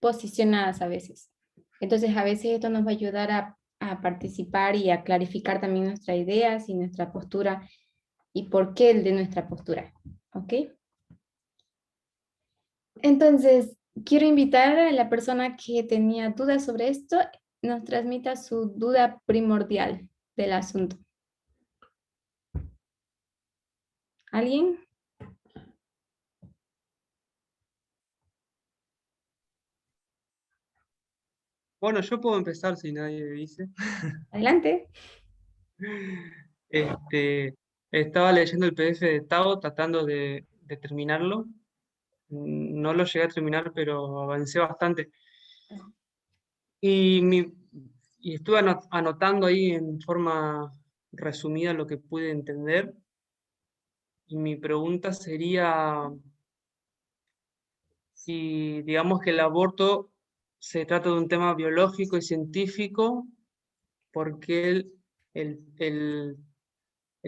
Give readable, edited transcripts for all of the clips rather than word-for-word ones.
posicionadas a veces. Entonces, a veces esto nos va a ayudar a participar y a clarificar también nuestras ideas y nuestra postura y por qué el de nuestra postura. ¿Ok? Entonces, quiero invitar a la persona que tenía dudas sobre esto, nos transmita su duda primordial del asunto. ¿Alguien? Bueno, yo puedo empezar si nadie dice. Adelante. Este, estaba leyendo el PDF de Tao tratando de terminarlo. No lo llegué a terminar, pero avancé bastante. Y, y estuve anotando ahí en forma resumida lo que pude entender. Y mi pregunta sería si digamos que el aborto se trata de un tema biológico y científico, ¿por qué el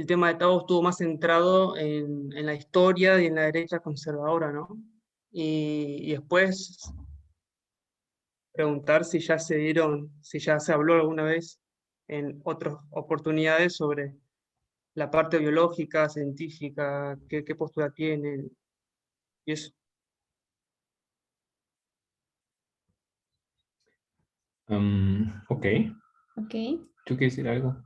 tema de Tao estuvo más centrado en la historia y en la derecha conservadora, ¿no? Y después preguntar si ya se dieron, si ya se habló alguna vez en otras oportunidades sobre la parte biológica, científica, qué postura tienen, y eso. Ok. Ok. ¿Tú quieres decir algo?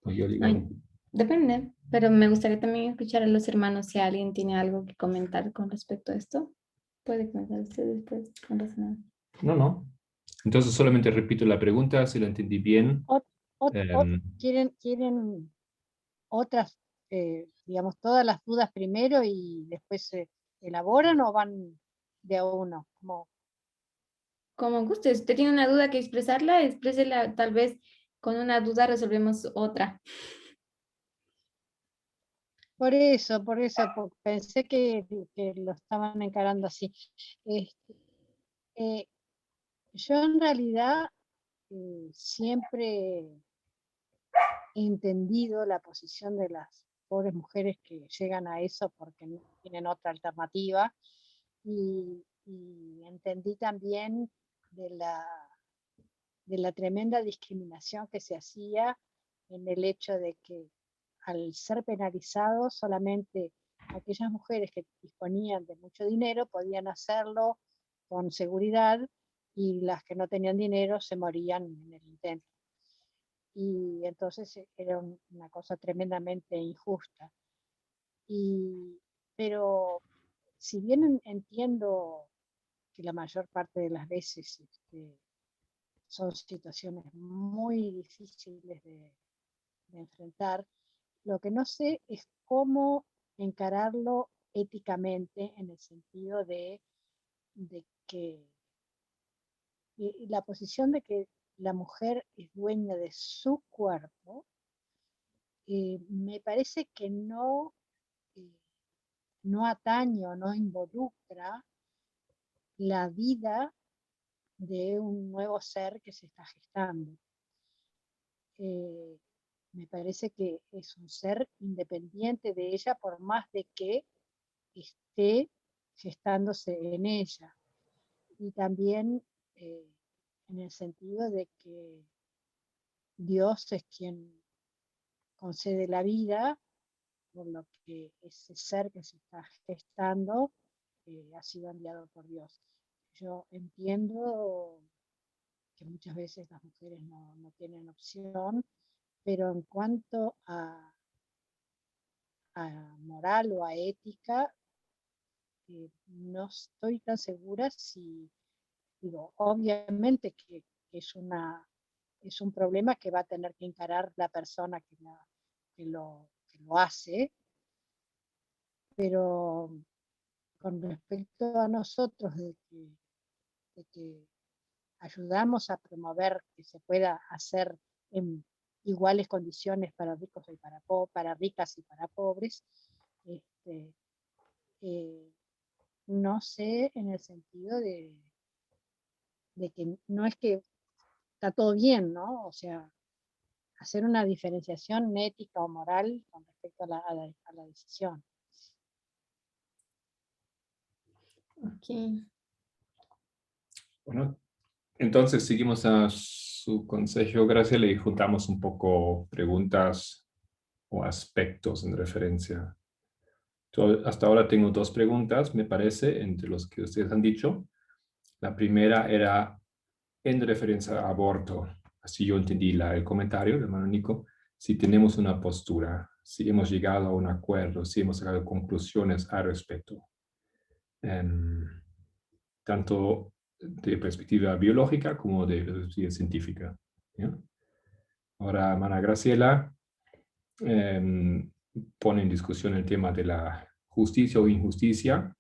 Pues yo digo Ay, algo. depende, pero me gustaría también escuchar a los hermanos si alguien tiene algo que comentar con respecto a esto. Puede comentar usted después, no pasa nada. No. Entonces solamente repito la pregunta, si lo entendí bien. ¿Quieren otras, digamos, todas las dudas primero y después se elaboran o van de a uno? Como guste, si usted tiene una duda que expresarla, exprésela, tal vez con una duda resolvemos otra. Por eso, pensé que lo estaban encarando así. Este, eh, yo en realidad siempre he entendido la posición de las pobres mujeres que llegan a eso porque no tienen otra alternativa y entendí también de la tremenda discriminación que se hacía en el hecho de que al ser penalizados solamente aquellas mujeres que disponían de mucho dinero podían hacerlo con seguridad y las que no tenían dinero se morían en el intento. Y entonces era una cosa tremendamente injusta. Pero si bien entiendo que la mayor parte de las veces son situaciones muy difíciles de enfrentar, lo que no sé es cómo encararlo éticamente en el sentido de que la posición de que la mujer es dueña de su cuerpo, me parece que eh, no atañe o no involucra la vida de un nuevo ser que se está gestando. Me parece que es un ser independiente de ella por más de que esté gestándose en ella. Y también en el sentido de que Dios es quien concede la vida, por lo que ese ser que se está gestando ha sido enviado por Dios. Yo entiendo que muchas veces las mujeres no tienen opción, pero en cuanto a moral o a ética, no estoy tan segura si, digo, obviamente que es un problema que va a tener que encarar la persona que lo hace, pero con respecto a nosotros de que ayudamos a promover que se pueda hacer en iguales condiciones para ricos y para ricas y para pobres, este, eh, no sé en el sentido de que no es que está todo bien, ¿no? O sea, hacer una diferenciación ética o moral con respecto a la decisión. Ok. Bueno, entonces seguimos a su consejo, Graciela, y juntamos un poco preguntas o aspectos en referencia. Hasta ahora tengo 2 preguntas, me parece, entre los que ustedes han dicho. La primera era en referencia a aborto. Así yo entendí el comentario del hermano Nico. Si tenemos una postura, si hemos llegado a un acuerdo, si hemos sacado conclusiones al respecto. Tanto de perspectiva biológica como de perspectiva científica. ¿Ya? Ahora, hermana Graciela pone en discusión el tema de la justicia o injusticia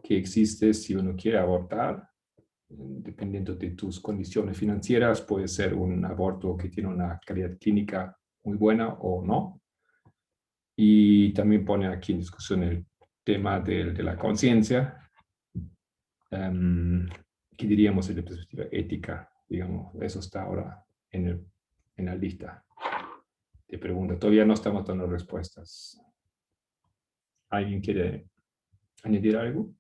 que existe si uno quiere abortar. Dependiendo de tus condiciones financieras, puede ser un aborto que tiene una calidad clínica muy buena o no. Y también pone aquí en discusión el tema de la conciencia, que diríamos desde perspectiva ética, digamos, eso está ahora en la lista de preguntas. Todavía no estamos dando respuestas. ¿Alguien quiere añadir algo?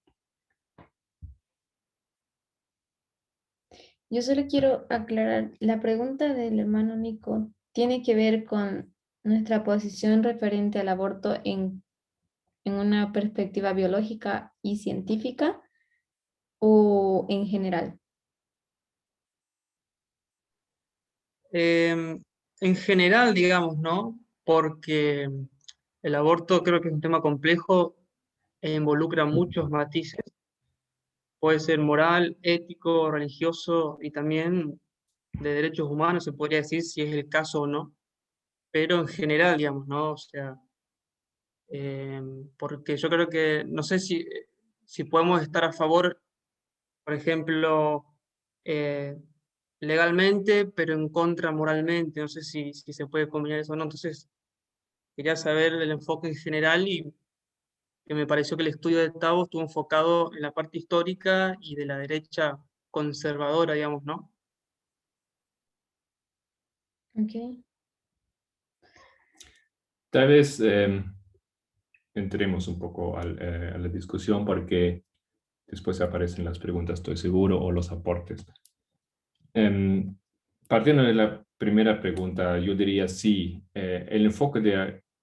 Yo solo quiero aclarar, la pregunta del hermano Nico tiene que ver con nuestra posición referente al aborto en una perspectiva biológica y científica o en general. En general, digamos, ¿no? Porque el aborto creo que es un tema complejo e involucra muchos matices. Puede ser moral, ético, religioso y también de derechos humanos, se podría decir si es el caso o no. Pero en general, digamos, ¿no? O sea, porque yo creo que, no sé si podemos estar a favor, por ejemplo, eh, legalmente, pero en contra moralmente. No sé si se puede combinar eso o no. Entonces, quería saber el enfoque en general y que me pareció que el estudio de Tabo estuvo enfocado en la parte histórica y de la derecha conservadora, digamos, ¿no? Okay. Tal vez entremos un poco a la discusión porque después aparecen las preguntas, estoy seguro, o los aportes. Partiendo de la primera pregunta, yo diría sí, el enfoque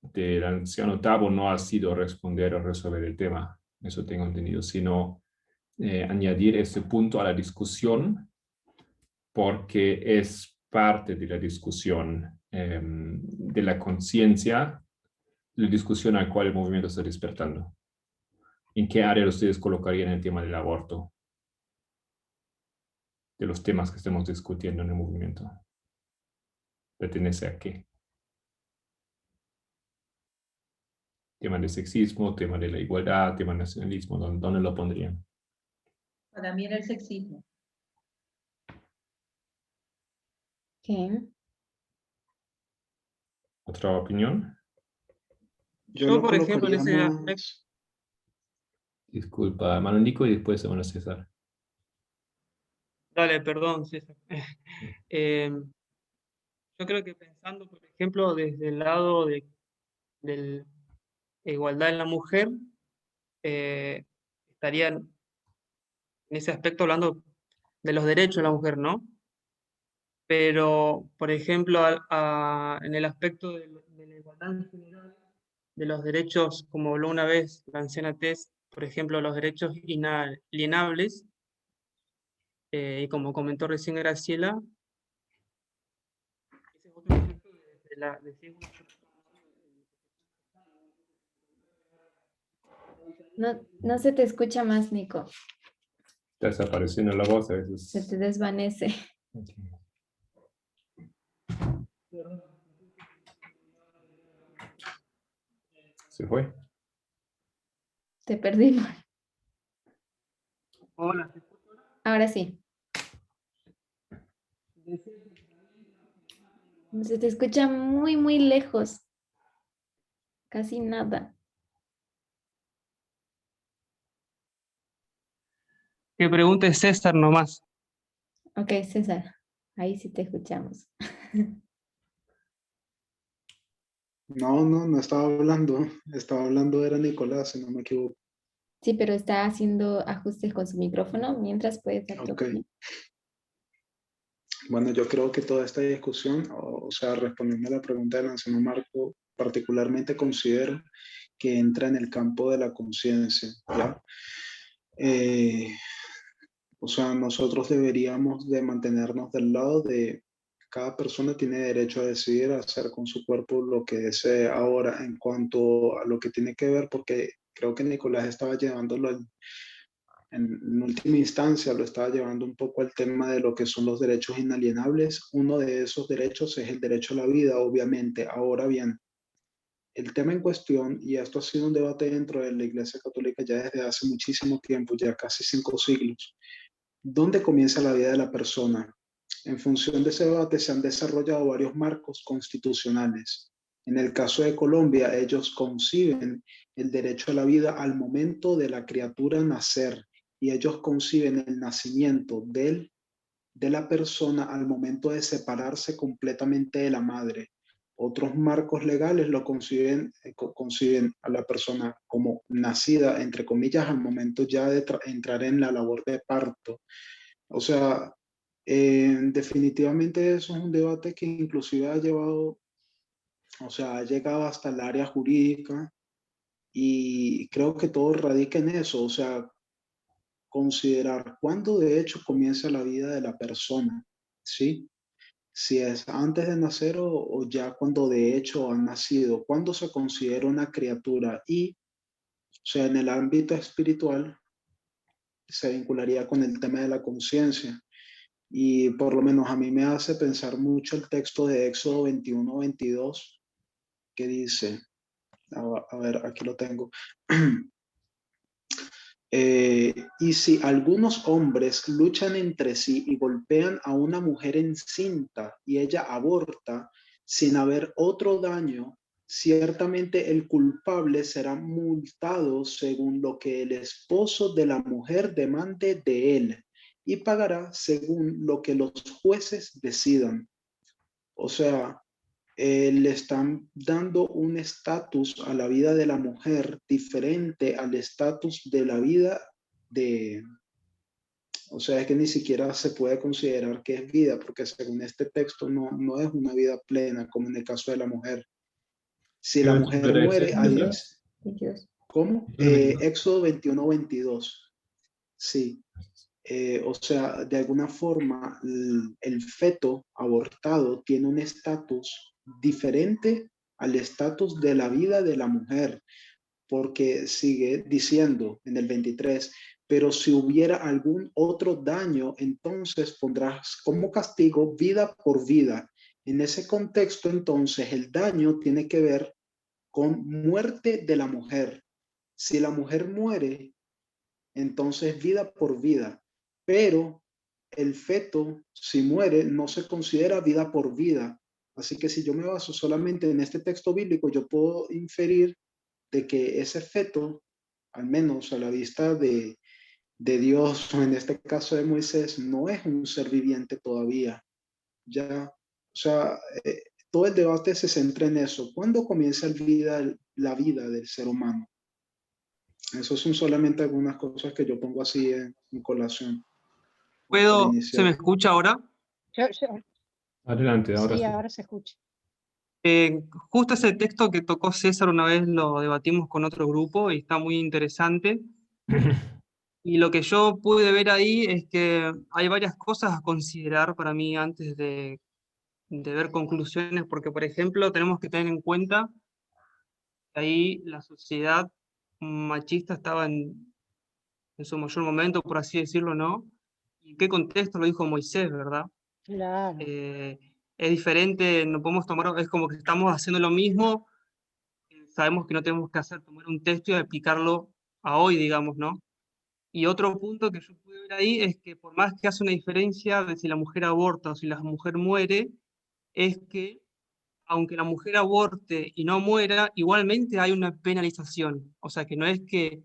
del anciano Tabo no ha sido responder o resolver el tema, eso tengo entendido, sino añadir ese punto a la discusión porque es parte de la discusión de la conciencia, la discusión al cual el movimiento está despertando. ¿En qué área ustedes colocarían el tema del aborto? De los temas que estemos discutiendo en el movimiento. ¿Pertenece a qué? Tema de sexismo, tema de la igualdad, tema de nacionalismo, ¿dónde lo pondrían? Para mí era el sexismo. Okay. ¿Otra opinión? Yo, por ejemplo, en ese aspecto, Disculpa, hermano Nico, y después hermano César. dale, perdón, César. Yo creo que pensando, por ejemplo, desde el lado de la igualdad en la mujer, estarían en ese aspecto hablando de los derechos de la mujer, ¿no? Pero, por ejemplo, en el aspecto de la igualdad en general, de los derechos, como habló una vez la anciana Tess, por ejemplo, los derechos inalienables, y como comentó recién Graciela, ese es otro aspecto de si es una No se te escucha más, Nico. Está desapareciendo la voz a veces. Se te desvanece. Ok. Se fue. Te perdimos. Hola, Ahora sí. Se te escucha muy, muy lejos. Casi nada. que pregunte César nomás. Ok, César. Ahí sí te escuchamos. No estaba hablando. Estaba hablando era Nicolás, si no me equivoco. Sí, pero está haciendo ajustes con su micrófono mientras puede dar tu Ok. opinión. Bueno, yo creo que toda esta discusión, o sea, respondiendo a la pregunta del anciano Marco, particularmente considero que entra en el campo de la conciencia, ¿ya? Eh, o sea, nosotros deberíamos de mantenernos del lado de cada persona tiene derecho a decidir hacer con su cuerpo lo que desee. Ahora, en cuanto a lo que tiene que ver, porque creo que Nicolás estaba llevándolo en última instancia, lo estaba llevando un poco al tema de lo que son los derechos inalienables. Uno de esos derechos es el derecho a la vida, obviamente. Ahora bien, el tema en cuestión, y esto ha sido un debate dentro de la Iglesia Católica ya desde hace muchísimo tiempo, ya casi 5 siglos. ¿Dónde comienza la vida de la persona? En función de ese debate se han desarrollado varios marcos constitucionales. En el caso de Colombia, ellos conciben el derecho a la vida al momento de la criatura nacer y ellos conciben el nacimiento de la persona al momento de separarse completamente de la madre. Otros marcos legales lo conciben a la persona como nacida, entre comillas, al momento ya de entrar en la labor de parto. O sea, definitivamente eso es un debate que inclusive ha llevado, o sea, ha llegado hasta el área jurídica y creo que todo radica en eso, o sea, considerar cuándo de hecho comienza la vida de la persona, ¿sí? Si es antes de nacer o ya cuando de hecho ha nacido, cuándo se considera una criatura y, o sea, en el ámbito espiritual se vincularía con el tema de la conciencia. Y por lo menos a mí me hace pensar mucho el texto de Éxodo 21-22, que dice, a ver, aquí lo tengo. Y si algunos hombres luchan entre sí y golpean a una mujer encinta y ella aborta sin haber otro daño, ciertamente el culpable será multado según lo que el esposo de la mujer demande de él y pagará según lo que los jueces decidan. O sea, le están dando un estatus a la vida de la mujer diferente al estatus de la vida de, o sea, es que ni siquiera se puede considerar que es vida, porque según este texto no es una vida plena, como en el caso de la mujer. Si la ¿Tienes mujer referencia, muere, Nicolás? 22. ¿cómo? El 22. Éxodo 21-22. Sí. O sea, de alguna forma, el feto abortado tiene un estatus diferente al estatus de la vida de la mujer, porque sigue diciendo en el 23, pero si hubiera algún otro daño, entonces pondrás como castigo vida por vida. En ese contexto, entonces, el daño tiene que ver con muerte de la mujer. Si la mujer muere, entonces vida por vida, pero el feto, si muere, no se considera vida por vida. Así que si yo me baso solamente en este texto bíblico, yo puedo inferir de que ese feto, al menos a la vista de Dios, o en este caso de Moisés, no es un ser viviente todavía. Ya, o sea, todo el debate se centra en eso. ¿Cuándo comienza la vida del ser humano? Esas son solamente algunas cosas que yo pongo así en colación para ¿Se me iniciar. escucha ahora? Adelante, ahora Sí, sí. ahora se escucha. Justo ese texto que tocó César una vez lo debatimos con otro grupo y está muy interesante. Y lo que yo pude ver ahí es que hay varias cosas a considerar para mí antes de ver conclusiones, porque por ejemplo tenemos que tener en cuenta que ahí la sociedad machista estaba en su mayor momento, por así decirlo, ¿no? ¿Y en qué contexto lo dijo Moisés, verdad? Claro. Es diferente, no podemos tomar, es como que estamos haciendo lo mismo, sabemos que no tenemos que hacer, tomar un texto y aplicarlo a hoy, digamos, ¿no? Y otro punto que yo pude ver ahí es que por más que hace una diferencia de si la mujer aborta o si la mujer muere, es que aunque la mujer aborte y no muera, igualmente hay una penalización. O sea que no es que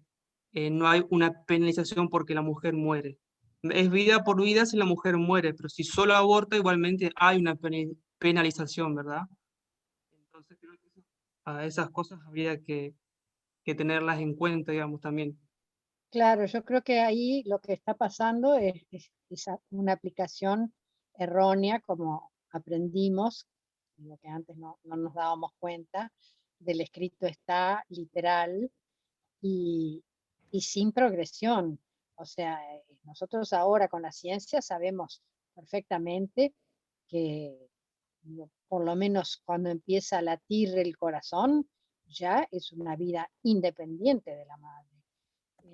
no hay una penalización porque la mujer muere. Es vida por vida si la mujer muere, pero si solo aborta, igualmente hay una penalización, ¿verdad? Entonces creo que esas cosas habría que tenerlas en cuenta, digamos, también. Claro, yo creo que ahí lo que está pasando es una aplicación errónea, como aprendimos, lo que antes no nos dábamos cuenta, del escrito está literal y sin progresión. O sea, nosotros ahora con la ciencia sabemos perfectamente que por lo menos cuando empieza a latir el corazón, ya es una vida independiente de la madre.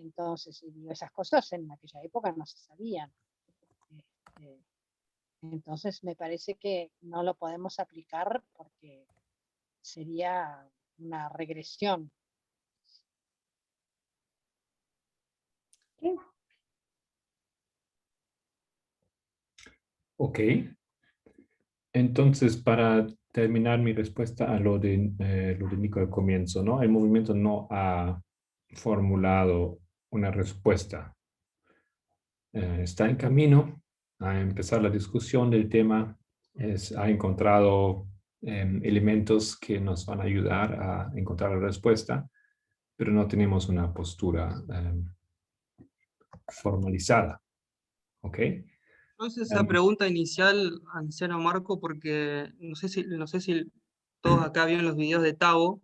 Entonces, y esas cosas en aquella época no se sabían. Este, entonces, me parece que no lo podemos aplicar porque sería una regresión. Sí. Ok. Entonces, para terminar mi respuesta a lo de Nico al comienzo, ¿no? El movimiento no ha formulado una respuesta. Está en camino a empezar la discusión del tema. Ha encontrado elementos que nos van a ayudar a encontrar la respuesta, pero no tenemos una postura formalizada. ¿Ok? Entonces esa pregunta inicial, anciano Marco, porque no sé si todos acá vieron los videos de Tavo.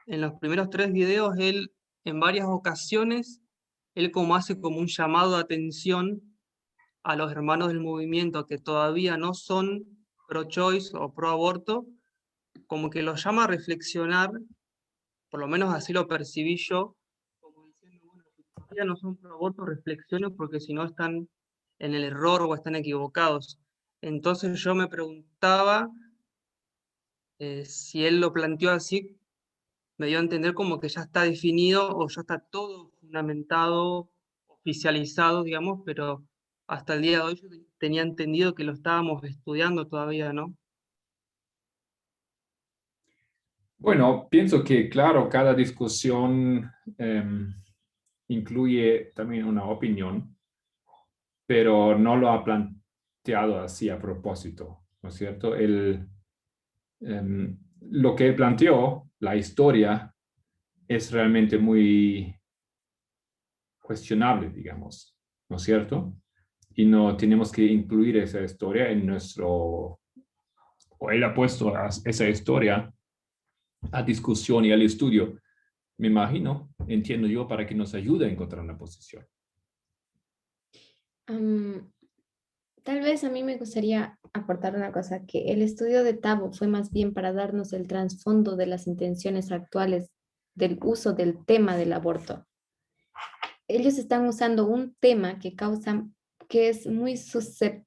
En los primeros 3 videos, él en varias ocasiones, él como hace como un llamado de atención a los hermanos del movimiento que todavía no son pro-choice o pro-aborto, como que los llama a reflexionar, por lo menos así lo percibí yo, como diciendo, bueno, si todavía no son pro-aborto, reflexionen porque si no están en el error o están equivocados. Entonces yo me preguntaba si él lo planteó así, me dio a entender como que ya está definido o ya está todo fundamentado, oficializado, digamos, pero hasta el día de hoy yo tenía entendido que lo estábamos estudiando todavía, ¿no? Bueno, pienso que, claro, cada discusión incluye también una opinión, pero no lo ha planteado así a propósito, ¿no es cierto? Lo que él planteó, la historia, es realmente muy cuestionable, digamos, ¿no es cierto? Y no tenemos que incluir esa historia en nuestro, o él ha puesto esa historia a discusión y al estudio, me imagino, entiendo yo, para que nos ayude a encontrar una posición. Tal vez a mí me gustaría aportar una cosa, que el estudio de Tabo fue más bien para darnos el trasfondo de las intenciones actuales del uso del tema del aborto. Ellos están usando un tema que causa, que es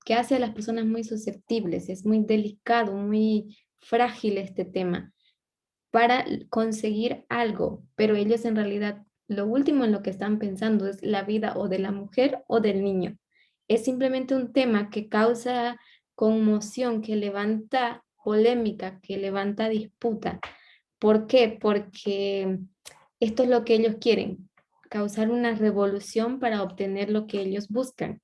que hace a las personas muy susceptibles, es muy delicado, muy frágil este tema, para conseguir algo, pero ellos en realidad lo último en lo que están pensando es la vida o de la mujer o del niño. Es simplemente un tema que causa conmoción, que levanta polémica, que levanta disputa. ¿Por qué? Porque esto es lo que ellos quieren, causar una revolución para obtener lo que ellos buscan.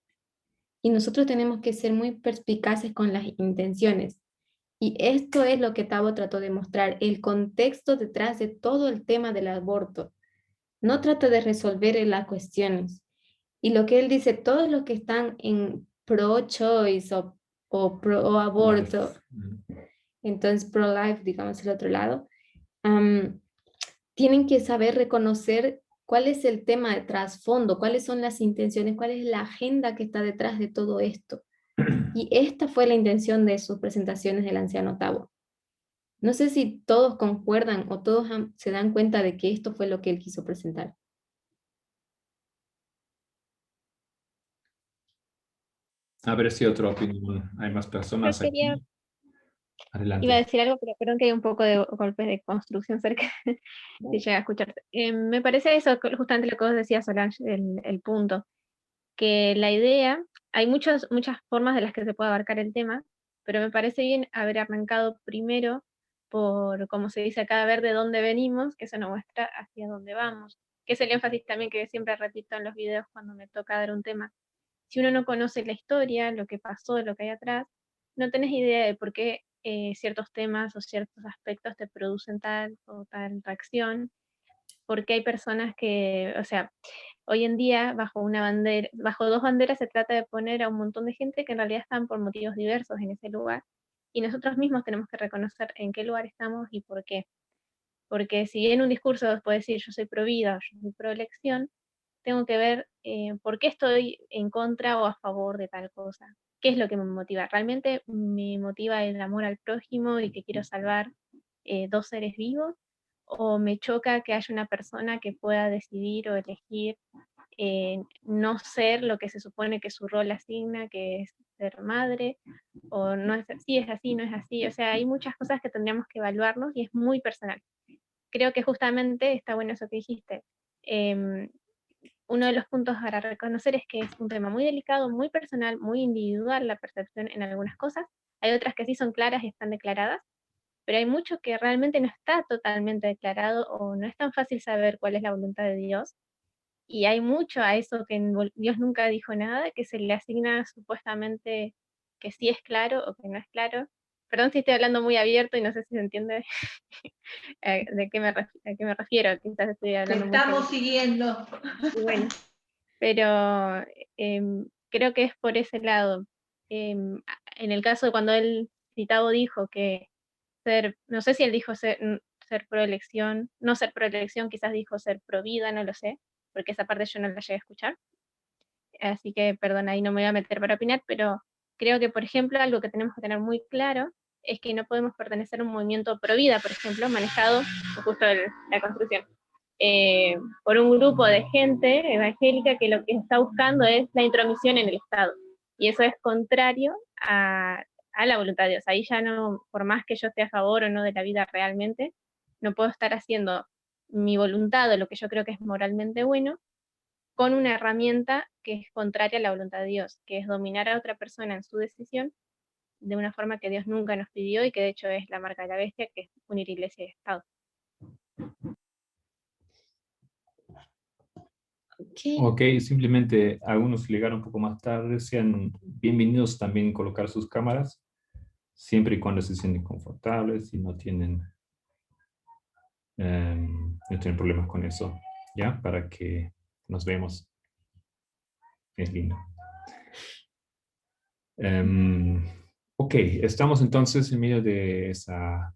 Y nosotros tenemos que ser muy perspicaces con las intenciones. Y esto es lo que Tabo trató de mostrar, el contexto detrás de todo el tema del aborto. No trata de resolver las cuestiones. Y lo que él dice, todos los que están en pro-choice o pro-aborto, entonces pro-life, digamos el otro lado, tienen que saber reconocer cuál es el tema de trasfondo, cuáles son las intenciones, cuál es la agenda que está detrás de todo esto. Y esta fue la intención de sus presentaciones del anciano Tabo. No sé si todos concuerdan o todos se dan cuenta de que esto fue lo que él quiso presentar. A ver si otra opinión. Hay más Yo personas quería, aquí. iba a Adelante. decir algo, pero perdón que hay un poco de golpes de construcción cerca, si llega a escucharte. Me parece eso, justamente lo que vos decías, Solange, el punto, que la idea, hay muchas formas de las que se puede abarcar el tema, pero me parece bien haber arrancado primero por, como se dice acá, ver de dónde venimos, que eso nos muestra hacia dónde vamos, que es el énfasis también que siempre repito en los videos cuando me toca dar un tema. Si uno no conoce la historia, lo que pasó, lo que hay atrás, no tenés idea de por qué ciertos temas o ciertos aspectos te producen tal o tal reacción, porque hay personas que, o sea, Hoy en día, bajo dos banderas se trata de poner a un montón de gente que en realidad están por motivos diversos en ese lugar, y nosotros mismos tenemos que reconocer en qué lugar estamos y por qué. Porque si bien un discurso puede decir yo soy pro vida o yo soy pro elección, tengo que ver por qué estoy en contra o a favor de tal cosa. ¿Qué es lo que me motiva? ¿Realmente me motiva el amor al prójimo y que quiero salvar dos seres vivos? ¿O me choca que haya una persona que pueda decidir o elegir no ser lo que se supone que su rol asigna, que es ser madre? ¿O no es así, es así, no es así? O sea, hay muchas cosas que tendríamos que evaluarnos y es muy personal. Creo que justamente está bueno eso que dijiste. Uno de los puntos para reconocer es que es un tema muy delicado, muy personal, muy individual la percepción en algunas cosas. Hay otras que sí son claras y están declaradas, pero hay mucho que realmente no está totalmente declarado o no es tan fácil saber cuál es la voluntad de Dios. Y hay mucho a eso que Dios nunca dijo nada, que se le asigna supuestamente que sí es claro o que no es claro. Perdón si estoy hablando muy abierto y no sé si se entiende a qué me refiero. Quizás estoy Te hablando estamos mucho. siguiendo. Y bueno, pero creo que es por ese lado. En el caso de cuando él citado dijo que no sé si él dijo ser pro elección, no ser pro elección, quizás dijo ser pro vida, no lo sé, porque esa parte yo no la llegué a escuchar. Así que, perdón, ahí no me voy a meter para opinar, pero creo que, por ejemplo, algo que tenemos que tener muy claro es que no podemos pertenecer a un movimiento pro vida, por ejemplo, manejado, justo la construcción, por un grupo de gente evangélica que lo que está buscando es la intromisión en el Estado. Y eso es contrario a la voluntad de Dios. Ahí ya no, por más que yo esté a favor o no de la vida realmente, no puedo estar haciendo mi voluntad o lo que yo creo que es moralmente bueno con una herramienta que es contraria a la voluntad de Dios, que es dominar a otra persona en su decisión de una forma que Dios nunca nos pidió y que de hecho es la marca de la bestia, que es unir iglesia y Estado. Ok, simplemente algunos que llegaron un poco más tarde, sean bienvenidos también a colocar sus cámaras, siempre y cuando se sienten confortables y no tienen problemas con eso, ¿ya? Para que nos vemos. Es lindo. Ok, estamos entonces en medio de esa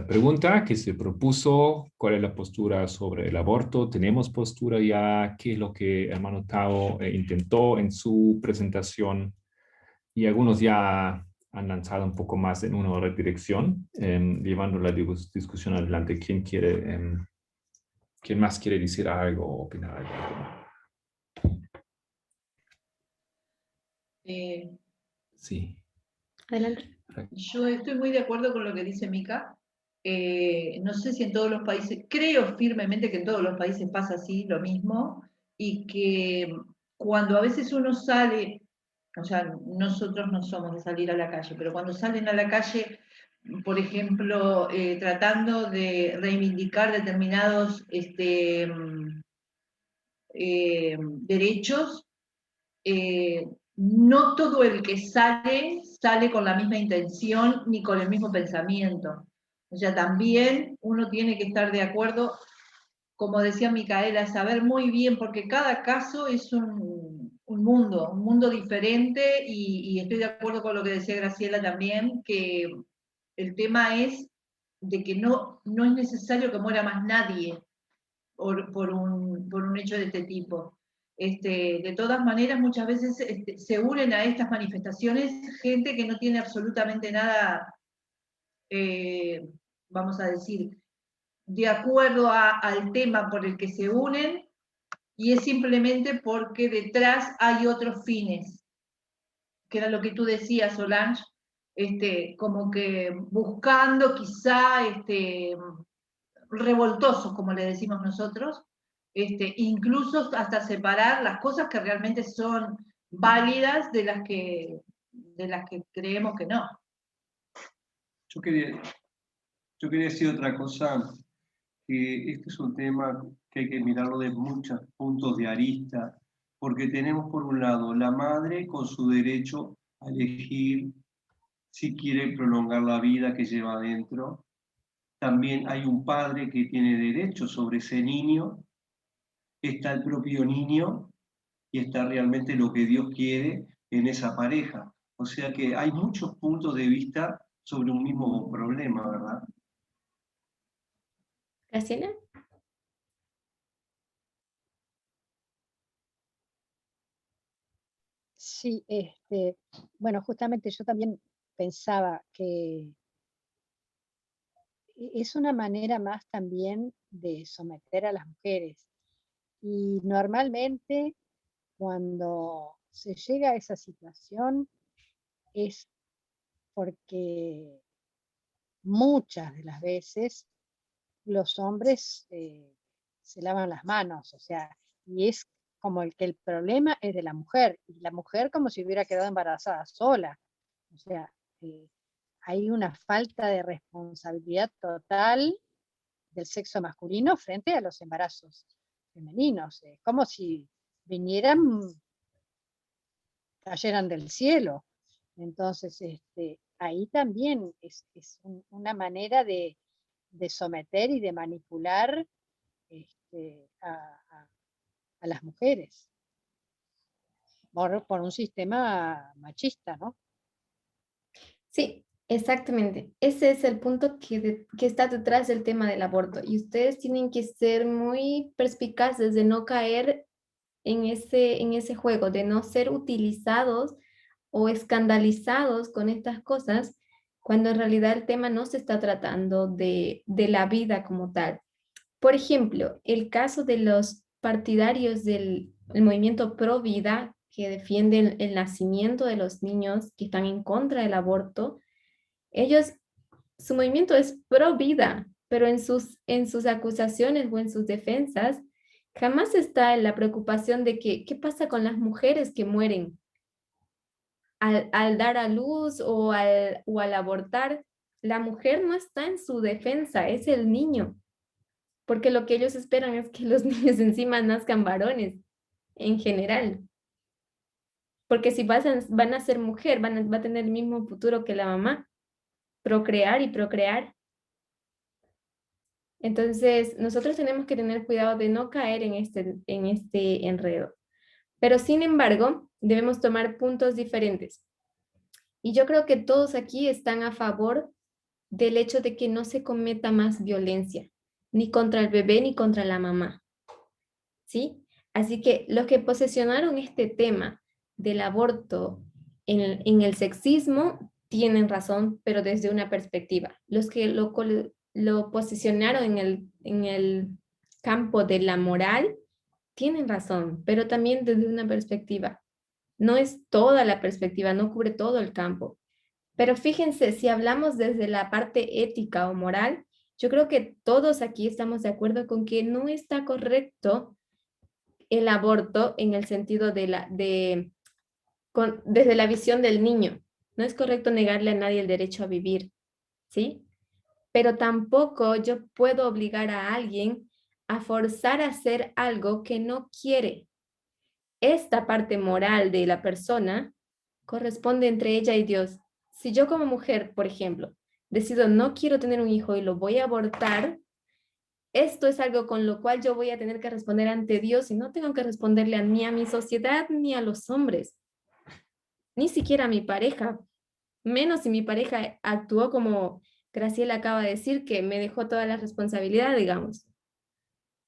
pregunta que se propuso. ¿Cuál es la postura sobre el aborto? ¿Tenemos postura ya? ¿Qué es lo que hermano Tao intentó en su presentación? Y algunos ya han lanzado un poco más en una otra dirección, llevando la discusión adelante. ¿Quién más quiere decir algo o opinar algo? Sí. Adelante. Yo estoy muy de acuerdo con lo que dice Mica. No sé si en todos los países, creo firmemente que en todos los países pasa así, lo mismo, y que cuando a veces uno sale, o sea, nosotros no somos de salir a la calle, pero cuando salen a la calle, por ejemplo, tratando de reivindicar determinados derechos, no todo el que sale con la misma intención ni con el mismo pensamiento. O sea, también uno tiene que estar de acuerdo, como decía Micaela, saber muy bien, porque cada caso es un mundo diferente, y estoy de acuerdo con lo que decía Graciela también, que el tema es de que no es necesario que muera más nadie por un hecho de este tipo. De todas maneras, muchas veces se unen a estas manifestaciones gente que no tiene absolutamente nada, vamos a decir, de acuerdo al tema por el que se unen, y es simplemente porque detrás hay otros fines, que era lo que tú decías, Solange, como que buscando quizá revoltosos, como le decimos nosotros, incluso hasta separar las cosas que realmente son válidas de las que creemos que no. Yo quería decir otra cosa, que este es un tema que hay que mirarlo de muchos puntos de arista, porque tenemos por un lado la madre con su derecho a elegir si quiere prolongar la vida que lleva adentro. También hay un padre que tiene derecho sobre ese niño, está el propio niño y está realmente lo que Dios quiere en esa pareja. O sea que hay muchos puntos de vista sobre un mismo problema, ¿verdad? Graciela. Sí, bueno, justamente yo también pensaba que es una manera más también de someter a las mujeres. Y normalmente cuando se llega a esa situación es porque muchas de las veces los hombres se lavan las manos, o sea, y es como que el problema es de la mujer, y la mujer como si hubiera quedado embarazada sola. O sea, hay una falta de responsabilidad total del sexo masculino frente a los embarazos femeninos, como si vinieran, cayeran del cielo. Entonces, ahí también es una manera de someter y de manipular a las mujeres por un sistema machista, ¿no? Sí, exactamente. Ese es el punto que está detrás del tema del aborto. Y ustedes tienen que ser muy perspicaces de no caer en ese juego, de no ser utilizados o escandalizados con estas cosas, cuando en realidad el tema no se está tratando de la vida como tal. Por ejemplo, el caso de los partidarios del el movimiento pro vida que defienden el nacimiento de los niños, que están en contra del aborto, ellos, su movimiento es pro vida, pero en sus acusaciones o en sus defensas, jamás está en la preocupación de que, ¿qué pasa con las mujeres que mueren al dar a luz o al abortar? La mujer no está en su defensa, es el niño, porque lo que ellos esperan es que los niños encima nazcan varones en general, porque si van a ser mujer, va a tener el mismo futuro que la mamá, procrear y procrear. Entonces, nosotros tenemos que tener cuidado de no caer en este enredo. Pero sin embargo, debemos tomar puntos diferentes. Y yo creo que todos aquí están a favor del hecho de que no se cometa más violencia, ni contra el bebé ni contra la mamá. ¿Sí? Así que los que posicionaron este tema del aborto en el sexismo tienen razón, pero desde una perspectiva. Los que lo posicionaron en el campo de la moral tienen razón, pero también desde una perspectiva. No es toda la perspectiva, no cubre todo el campo. Pero fíjense, si hablamos desde la parte ética o moral, yo creo que todos aquí estamos de acuerdo con que no está correcto el aborto en el sentido desde la visión del niño. No es correcto negarle a nadie el derecho a vivir, ¿sí? Pero tampoco yo puedo obligar a alguien a forzar a hacer algo que no quiere. Esta parte moral de la persona corresponde entre ella y Dios. Si yo como mujer, por ejemplo, decido no quiero tener un hijo y lo voy a abortar, esto es algo con lo cual yo voy a tener que responder ante Dios y no tengo que responderle ni a mi sociedad ni a los hombres, ni siquiera a mi pareja, menos si mi pareja actuó como Graciela acaba de decir, que me dejó toda la responsabilidad, digamos.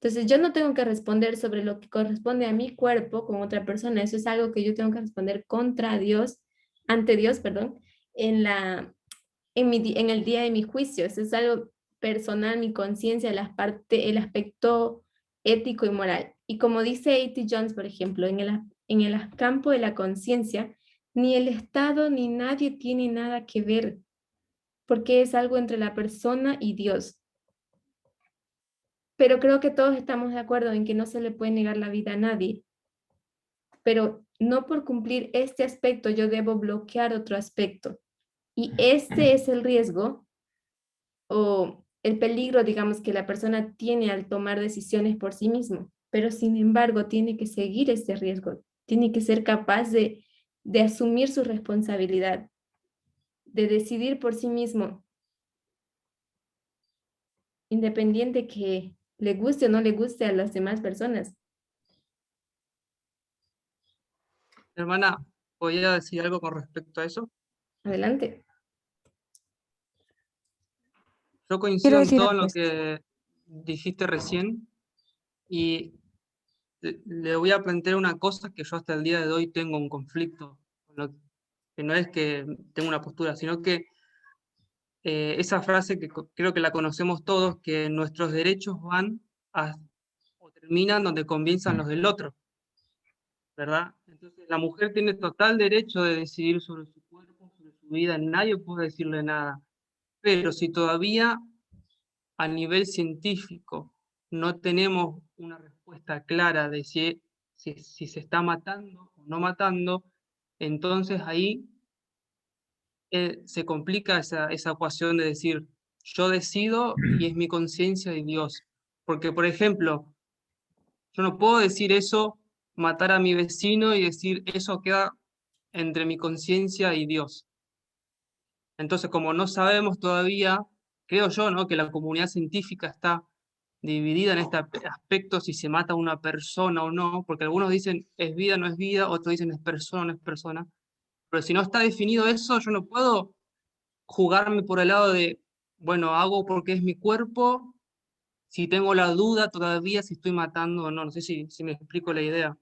Entonces yo no tengo que responder sobre lo que corresponde a mi cuerpo con otra persona, eso es algo que yo tengo que responder contra Dios, ante Dios, perdón, en el día de mi juicio, eso es algo personal, mi conciencia, el aspecto ético y moral. Y como dice A.T. Jones, por ejemplo, en el campo de la conciencia, ni el Estado ni nadie tiene nada que ver, porque es algo entre la persona y Dios. Pero creo que todos estamos de acuerdo en que no se le puede negar la vida a nadie. Pero no por cumplir este aspecto yo debo bloquear otro aspecto. Y este es el riesgo o el peligro, digamos, que la persona tiene al tomar decisiones por sí mismo, pero sin embargo tiene que seguir ese riesgo, tiene que ser capaz de asumir su responsabilidad, de decidir por sí mismo, independiente que le guste o no le guste a las demás personas. Hermana, ¿podría decir algo con respecto a eso? Adelante. Yo Quiero coincido en decir todo algo. lo que dijiste recién y le voy a plantear una cosa que yo hasta el día de hoy tengo un conflicto, con que no es que tengo una postura, sino que esa frase que creo que la conocemos todos, que nuestros derechos van o terminan donde comienzan los del otro, ¿verdad? Entonces la mujer tiene total derecho de decidir sobre su cuerpo, sobre su vida, nadie puede decirle nada. Pero si todavía a nivel científico no tenemos una respuesta clara de si se está matando o no matando, entonces ahí se complica esa ecuación de decir, yo decido y es mi conciencia y Dios. Porque, por ejemplo, yo no puedo decir eso, matar a mi vecino y decir, eso queda entre mi conciencia y Dios. Entonces, como no sabemos todavía, creo yo, ¿no?, que la comunidad científica está dividida en este aspecto, si se mata a una persona o no, porque algunos dicen es vida, no es vida, otros dicen es persona, no es persona. Pero si no está definido eso, yo no puedo jugarme por el lado de, bueno, hago porque es mi cuerpo, si tengo la duda todavía si estoy matando o no. No sé si me explico la idea.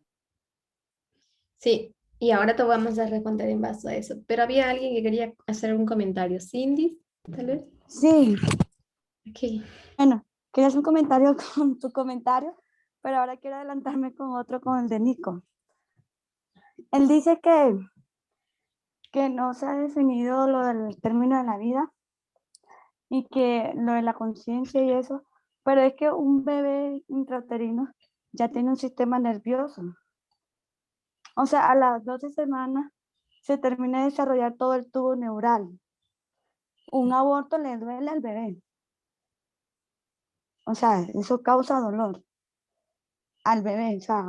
Sí, y ahora te vamos a responder en base a eso. Pero había alguien que quería hacer un comentario. Cindy, tal vez. Sí, Ok. bueno, quería hacer un comentario con tu comentario, pero ahora quiero adelantarme con otro, con el de Nico. Él dice que no se ha definido lo del término de la vida y que lo de la conciencia y eso, pero es que un bebé intrauterino ya tiene un sistema nervioso. O sea, a las 12 semanas se termina de desarrollar todo el tubo neural. Un aborto le duele al bebé. O sea, eso causa dolor al bebé. O sea,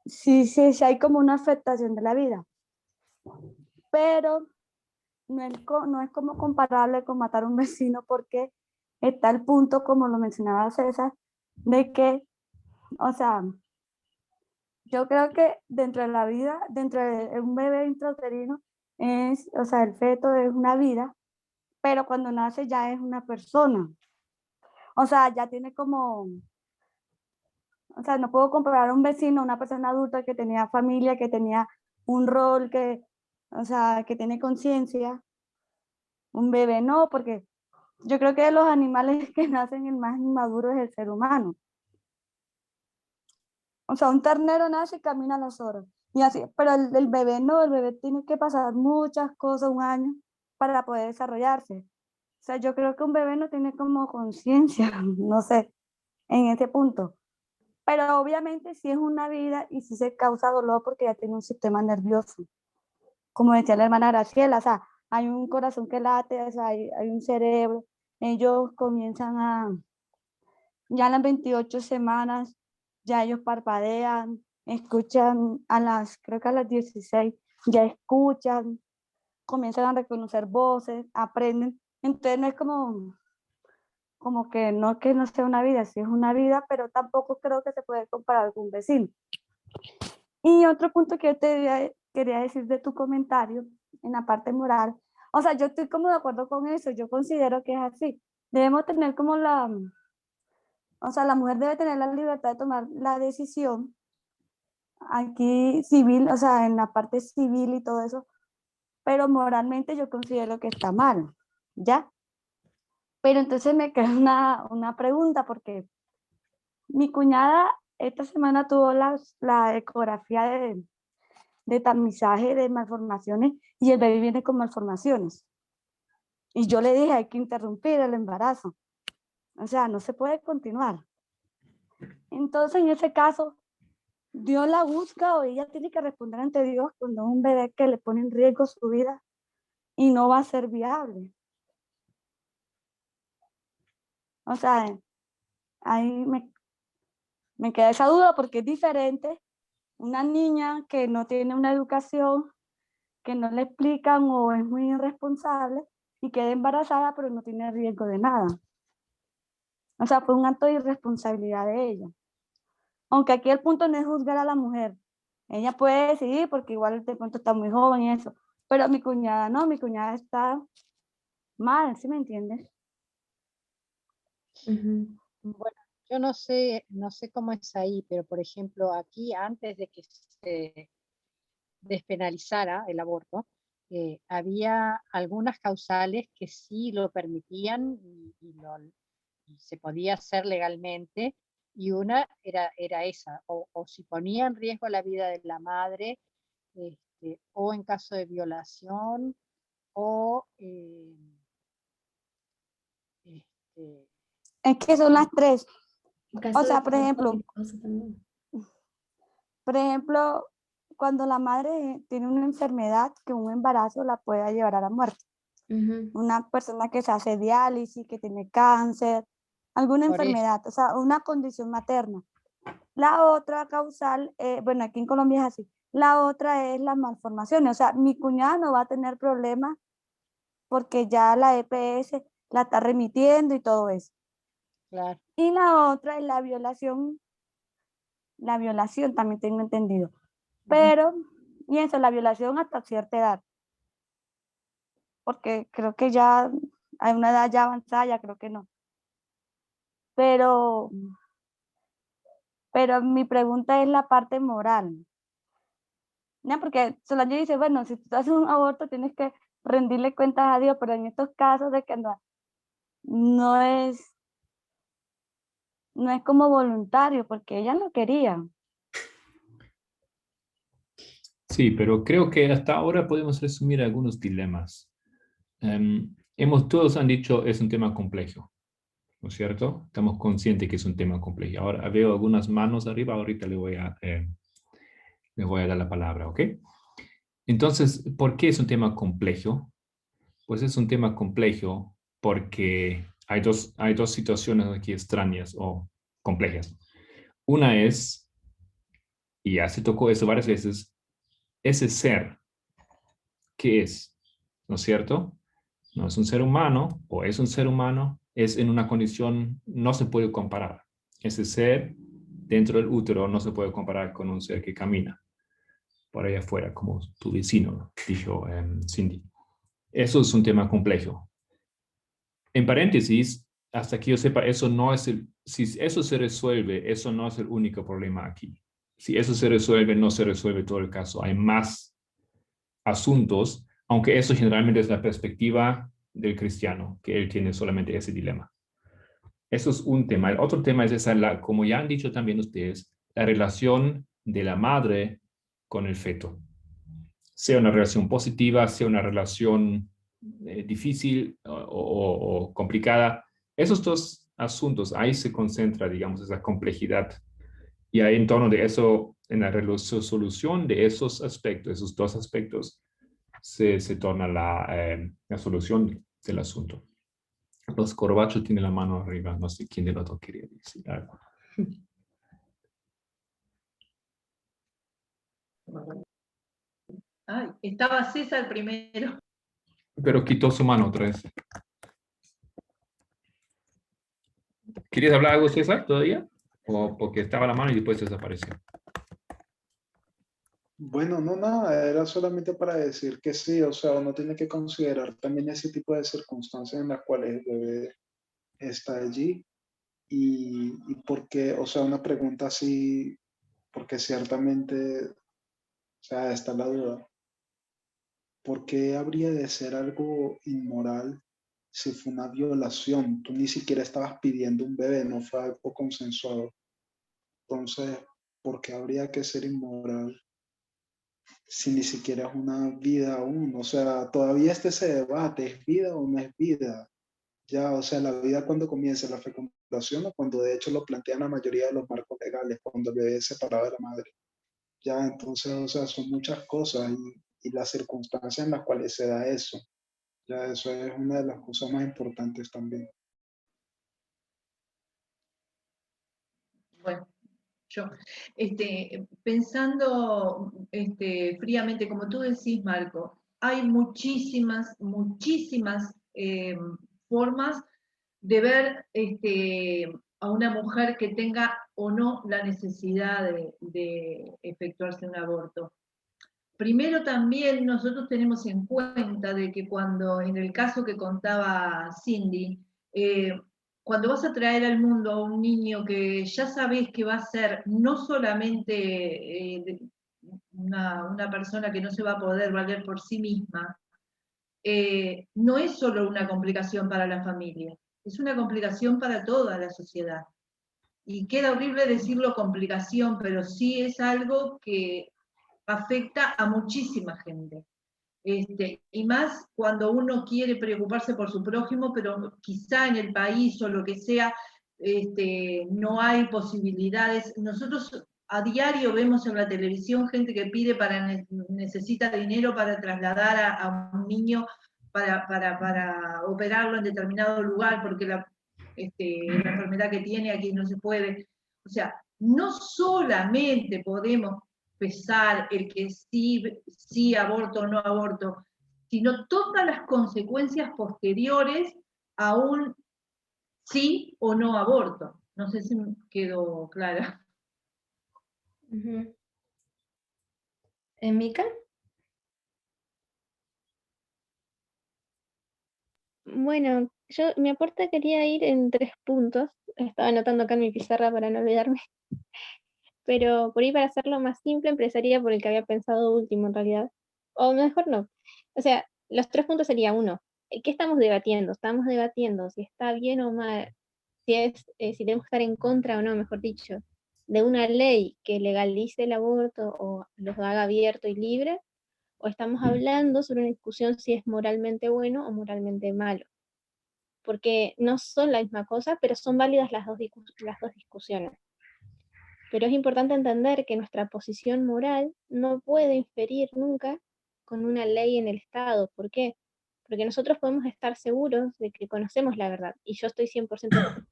sí hay como una afectación de la vida. Pero no es como comparable con matar a un vecino porque está el punto, como lo mencionaba César, de que, o sea, yo creo que dentro de la vida, dentro de un bebé intrauterino, o sea, el feto es una vida, pero cuando nace ya es una persona. O sea, ya tiene como, o sea, no puedo comparar a un vecino, una persona adulta que tenía familia, que tenía un rol, o sea, que tiene conciencia. Un bebé no, porque yo creo que de los animales que nacen el más inmaduro es el ser humano. O sea, un ternero nace y camina a las horas. Y así, pero el bebé no, el bebé tiene que pasar muchas cosas, un año, para poder desarrollarse. O sea, yo creo que un bebé no tiene como conciencia, no sé, en ese punto. Pero obviamente sí es una vida y sí se causa dolor porque ya tiene un sistema nervioso. Como decía la hermana Graciela, o sea, hay un corazón que late, o sea, hay un cerebro. Ellos comienzan ya a las 28 semanas, ya ellos parpadean, escuchan creo que a las 16, ya escuchan, comienzan a reconocer voces, aprenden. Entonces no es como que no sea una vida, sí es una vida, pero tampoco creo que se puede comparar con un vecino. Y otro punto que yo quería decir de tu comentario, en la parte moral, o sea, yo estoy como de acuerdo con eso, yo considero que es así. Debemos tener como o sea, la mujer debe tener la libertad de tomar la decisión aquí civil, o sea, en la parte civil y todo eso, pero moralmente yo considero que está mal, ¿ya? Pero entonces me queda una pregunta, porque mi cuñada esta semana tuvo la ecografía de tamizaje de malformaciones y el bebé viene con malformaciones. Y yo le dije, hay que interrumpir el embarazo. O sea, no se puede continuar. Entonces, en ese caso, Dios la busca o ella tiene que responder ante Dios cuando es un bebé que le pone en riesgo su vida y no va a ser viable. O sea, ahí me queda esa duda porque es diferente una niña que no tiene una educación, que no le explican o es muy irresponsable y queda embarazada pero no tiene riesgo de nada. O sea, fue un acto de irresponsabilidad de ella. Aunque aquí el punto no es juzgar a la mujer, Ella puede decidir porque igual de pronto está muy joven y eso. Pero mi cuñada no, mi cuñada está mal, ¿sí me entiendes? Bueno, yo no sé cómo es ahí, pero por ejemplo, aquí antes de que se despenalizara el aborto, había algunas causales que sí lo permitían y se podía hacer legalmente, y una era esa, o si ponía en riesgo la vida de la madre, o en caso de violación, o este, Es que son las tres. Caso O sea, de por ejemplo, cosa también. cuando la madre tiene una enfermedad que un embarazo la pueda llevar a la muerte. Una persona que se hace diálisis, que tiene cáncer, alguna por eso, enfermedad, o sea, una condición materna. La otra causal, bueno, aquí en Colombia es así, la otra es las malformaciones, o sea, mi cuñada no va a tener problemas porque ya la EPS la está remitiendo y todo eso. claro. Y la otra es la violación también tengo entendido. Pero, y eso, la violación hasta cierta edad. Porque creo que ya hay una edad ya avanzada, ya creo que no. Pero mi pregunta es la parte moral. ¿No? Porque Solange dice, bueno, si tú haces un aborto tienes que rendirle cuentas a Dios, pero en estos casos de que no es como voluntario, porque ella no quería. Sí, pero creo que hasta ahora podemos resumir algunos dilemas. Todos han dicho es un tema complejo, ¿no es cierto? Estamos conscientes que es un tema complejo. Ahora veo algunas manos arriba, ahorita le voy a dar la palabra, ¿ok? Entonces, ¿por qué es un tema complejo? Pues es un tema complejo porque hay dos situaciones aquí extrañas o complejas. Una es, y ya se tocó eso varias veces, ese ser, ¿qué es? ¿No es cierto? No es un ser humano o es un ser humano, es en una condición, no se puede comparar. Ese ser dentro del útero no se puede comparar con un ser que camina por allá afuera, como tu vecino, dijo Cindy. Eso es un tema complejo. En paréntesis, hasta que yo sepa, eso no es si eso se resuelve, eso no es el único problema aquí. Si eso se resuelve, no se resuelve todo el caso. Hay más asuntos, aunque eso generalmente es la perspectiva del cristiano, que él tiene solamente ese dilema. Eso es un tema. El otro tema es esa, como ya han dicho también ustedes, la relación de la madre con el feto. Sea una relación positiva, sea una relación difícil o complicada. Esos dos asuntos, ahí se concentra, digamos, esa complejidad. Y ahí en torno de eso, en la resolución de esos aspectos, esos dos aspectos, se torna la solución del asunto. Los Corbacho tiene la mano arriba, no sé quién del otro quería decir algo. Ay, estaba César primero. Pero quitó su mano otra vez. ¿Querías hablar algo, César, todavía? ¿O porque estaba la mano y después desapareció? Bueno, no, nada, era solamente para decir que sí, o sea, uno tiene que considerar también ese tipo de circunstancias en las cuales el bebé está allí y por qué, o sea, una pregunta así, porque ciertamente, o sea, está la duda, ¿por qué habría de ser algo inmoral si fue una violación? Tú ni siquiera estabas pidiendo un bebé, no fue algo consensuado. Entonces, ¿por qué habría que ser inmoral si ni siquiera es una vida aún? O sea, todavía ese debate, ¿es vida o no es vida? Ya, o sea, la vida cuando comienza la fecundación o cuando de hecho lo plantean la mayoría de los marcos legales, cuando el bebé es separado de la madre. Ya, entonces, o sea, son muchas cosas y las circunstancias en las cuales se da eso. Ya, eso es una de las cosas más importantes también. Bueno, yo, pensando fríamente, como tú decís, Marco, hay muchísimas formas de ver a una mujer que tenga o no la necesidad de efectuarse un aborto. Primero también nosotros tenemos en cuenta de que cuando, en el caso que contaba Cindy, cuando vas a traer al mundo a un niño que ya sabes que va a ser no solamente una persona que no se va a poder valer por sí misma, no es solo una complicación para la familia, es una complicación para toda la sociedad. Y queda horrible decirlo complicación, pero sí es algo que afecta a muchísima gente. Y más cuando uno quiere preocuparse por su prójimo, pero quizá en el país o lo que sea, no hay posibilidades. Nosotros a diario vemos en la televisión gente que pide necesita dinero para trasladar a un niño para operarlo en determinado lugar, porque la enfermedad que tiene aquí no se puede. O sea, no solamente podemos pesar el que sí aborto o no aborto, sino todas las consecuencias posteriores a un sí o no aborto. No sé si me quedó clara. ¿Mica? Bueno, mi aporte quería ir en 3 puntos. Estaba anotando acá en mi pizarra para no olvidarme. Pero por ahí, para hacerlo más simple, empezaría por el que había pensado último en realidad. O mejor no. O sea, los 3 puntos sería: 1, ¿qué estamos debatiendo? Estamos debatiendo si está bien o mal, si debemos estar en contra o no, mejor dicho, de una ley que legalice el aborto o lo haga abierto y libre, o estamos hablando sobre una discusión si es moralmente bueno o moralmente malo. Porque no son la misma cosa, pero son válidas las dos discusiones. Pero es importante entender que nuestra posición moral no puede inferir nunca con una ley en el Estado. ¿Por qué? Porque nosotros podemos estar seguros de que conocemos la verdad, y yo estoy 100%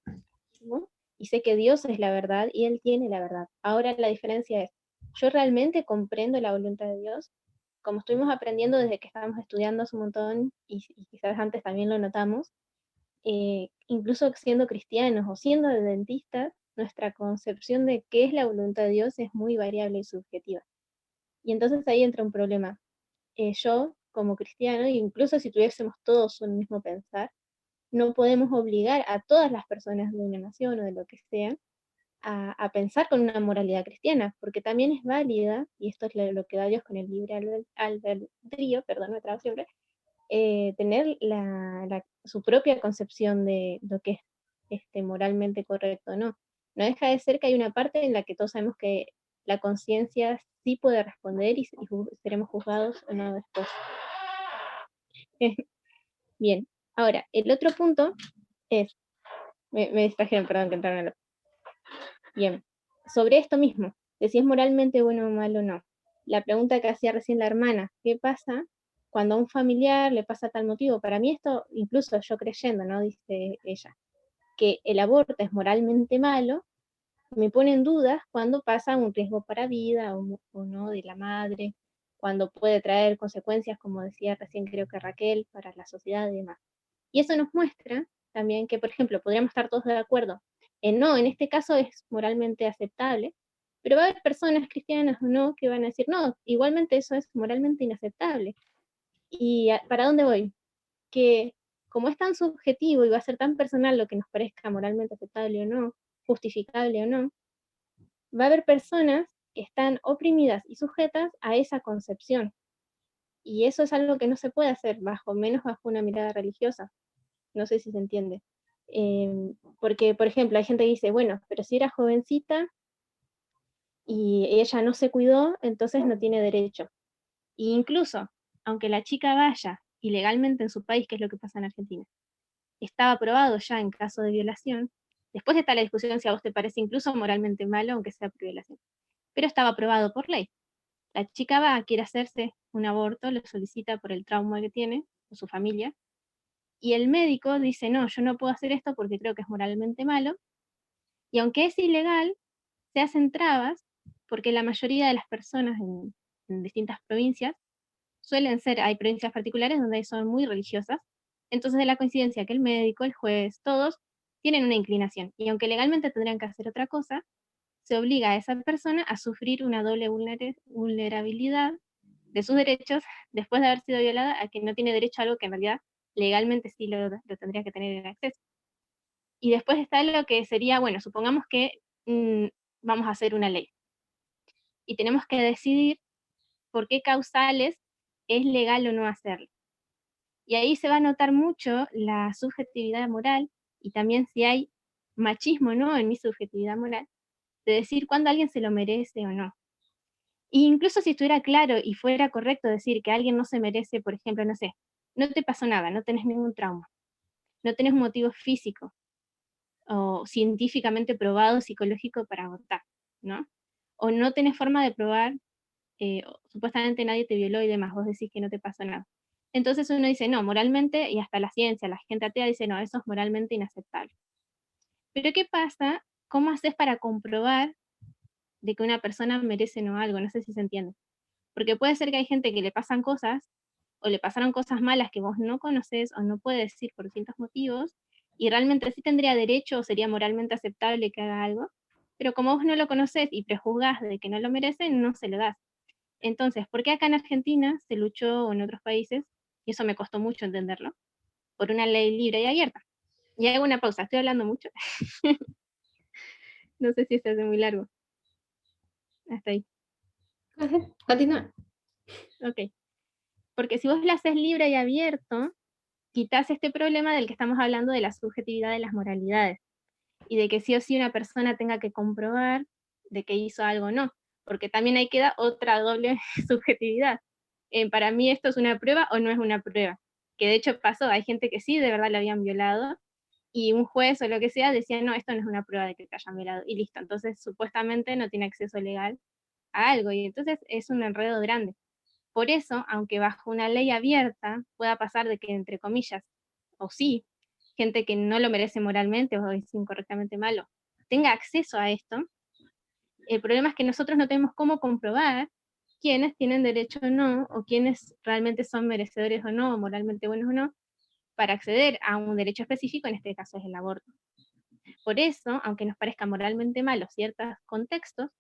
seguro, y sé que Dios es la verdad y Él tiene la verdad. Ahora la diferencia es, ¿yo realmente comprendo la voluntad de Dios? Como estuvimos aprendiendo desde que estábamos estudiando hace un montón, y quizás antes también lo notamos, incluso siendo cristianos o siendo adventistas, nuestra concepción de qué es la voluntad de Dios es muy variable y subjetiva. Y entonces ahí entra un problema. Yo, como cristiano, incluso si tuviésemos todos un mismo pensar, no podemos obligar a todas las personas de una nación o de lo que sea a pensar con una moralidad cristiana, porque también es válida, y esto es lo que da Dios con el libre albedrío, perdón, me trabo siempre, tener su propia concepción de lo que es moralmente correcto o no. No deja de ser que hay una parte en la que todos sabemos que la conciencia sí puede responder y seremos juzgados o no después. Bien, ahora, el otro punto es, me distrajeron, perdón, que entraron a la... Bien, sobre esto mismo, de si es moralmente bueno o malo o no. La pregunta que hacía recién la hermana, ¿qué pasa cuando a un familiar le pasa tal motivo? Para mí esto, incluso yo creyendo, ¿no? Dice ella, que el aborto es moralmente malo, me pone en dudas cuando pasa un riesgo para vida o no de la madre, cuando puede traer consecuencias, como decía recién creo que Raquel, para la sociedad y demás. Y eso nos muestra también que, por ejemplo, podríamos estar todos de acuerdo en no, en este caso es moralmente aceptable, pero va a haber personas cristianas o no que van a decir, no, igualmente eso es moralmente inaceptable. ¿Y para dónde voy? Que como es tan subjetivo y va a ser tan personal lo que nos parezca moralmente aceptable o no, justificable o no, va a haber personas que están oprimidas y sujetas a esa concepción. Y eso es algo que no se puede hacer menos bajo una mirada religiosa. No sé si se entiende. Porque, por ejemplo, hay gente que dice, bueno, pero si era jovencita y ella no se cuidó, entonces no tiene derecho. E incluso, aunque la chica vaya ilegalmente en su país, que es lo que pasa en Argentina, estaba aprobado ya en caso de violación, después está la discusión si a vos te parece incluso moralmente malo, aunque sea por violación, pero estaba aprobado por ley. La chica va, quiere hacerse un aborto, lo solicita por el trauma que tiene, o su familia, y el médico dice, no, yo no puedo hacer esto porque creo que es moralmente malo, y aunque es ilegal, se hacen trabas, porque la mayoría de las personas en distintas provincias suelen ser, hay provincias particulares donde son muy religiosas, entonces de la coincidencia que el médico, el juez, todos tienen una inclinación, y aunque legalmente tendrían que hacer otra cosa, se obliga a esa persona a sufrir una doble vulnerabilidad de sus derechos después de haber sido violada, a que no tiene derecho a algo que en realidad legalmente sí lo tendría que tener en acceso. Y después está lo que sería, bueno, supongamos que vamos a hacer una ley, y tenemos que decidir por qué causales es legal o no hacerlo. Y ahí se va a notar mucho la subjetividad moral, y también si hay machismo, ¿no?, en mi subjetividad moral, de decir cuándo alguien se lo merece o no. E incluso si estuviera claro y fuera correcto decir que alguien no se merece, por ejemplo, no sé, no te pasó nada, no tenés ningún trauma, no tenés un motivo físico o científicamente probado psicológico para abortar, ¿no? O no tenés forma de probar, supuestamente nadie te violó y demás, vos decís que no te pasó nada. Entonces uno dice, no, moralmente, y hasta la ciencia, la gente atea dice, no, eso es moralmente inaceptable. Pero ¿qué pasa? ¿Cómo haces para comprobar de que una persona merece no algo? No sé si se entiende. Porque puede ser que hay gente que le pasan cosas, o le pasaron cosas malas que vos no conoces o no puedes decir por distintos motivos, y realmente sí tendría derecho o sería moralmente aceptable que haga algo, pero como vos no lo conoces y prejuzgás de que no lo merece, no se lo das. Entonces, ¿por qué acá en Argentina se luchó, o en otros países, y eso me costó mucho entenderlo, por una ley libre y abierta? Y hago una pausa, estoy hablando mucho. No sé si se hace muy largo. Hasta ahí. Continúa. Ok. Porque si vos lo haces libre y abierto, quitas este problema del que estamos hablando de la subjetividad de las moralidades, y de que sí o sí una persona tenga que comprobar de que hizo algo o no, porque también ahí queda otra doble subjetividad. Para mí esto es una prueba o no es una prueba, que de hecho pasó, hay gente que sí de verdad lo habían violado, y un juez o lo que sea decía, no, esto no es una prueba de que te hayan violado, y listo, entonces supuestamente no tiene acceso legal a algo, y entonces es un enredo grande. Por eso, aunque bajo una ley abierta pueda pasar de que, entre comillas, o sí, gente que no lo merece moralmente o es incorrectamente malo, tenga acceso a esto, el problema es que nosotros no tenemos cómo comprobar quiénes tienen derecho o no, o quiénes realmente son merecedores o no, o moralmente buenos o no, para acceder a un derecho específico, en este caso es el aborto. Por eso, aunque nos parezca moralmente malo ciertos contextos,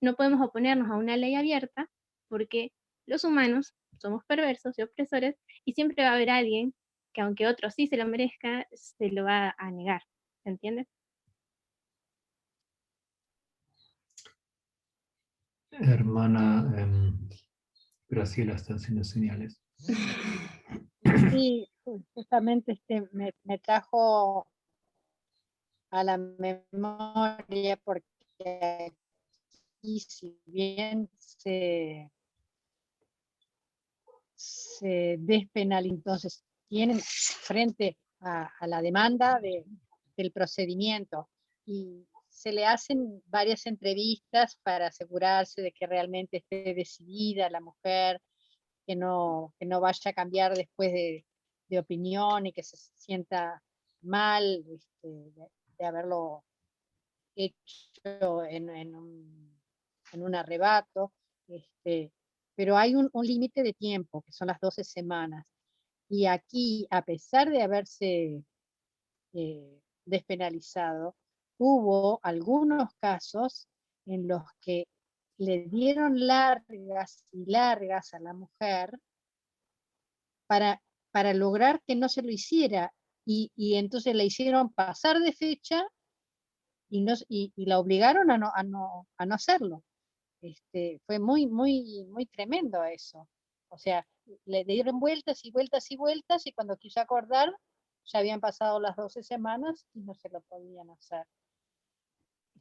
no podemos oponernos a una ley abierta, porque los humanos somos perversos y opresores, y siempre va a haber alguien que, aunque otro sí se lo merezca, se lo va a negar. ¿Se entiende? Hermana Graciela está haciendo señales. Sí, justamente me trajo a la memoria porque aquí, si bien se despenalizó, entonces tienen frente a la demanda del procedimiento, y se le hacen varias entrevistas para asegurarse de que realmente esté decidida la mujer, que no vaya a cambiar después de opinión y que se sienta mal de haberlo hecho en un arrebato. Pero hay un límite de tiempo, que son las 12 semanas. Y aquí, a pesar de haberse despenalizado, hubo algunos casos en los que le dieron largas y largas a la mujer para lograr que no se lo hiciera, y entonces la hicieron pasar de fecha y la obligaron a no hacerlo. Fue muy, muy, muy tremendo eso. O sea, le dieron vueltas y vueltas y vueltas, y cuando quiso acordar, ya habían pasado las 12 semanas y no se lo podían hacer.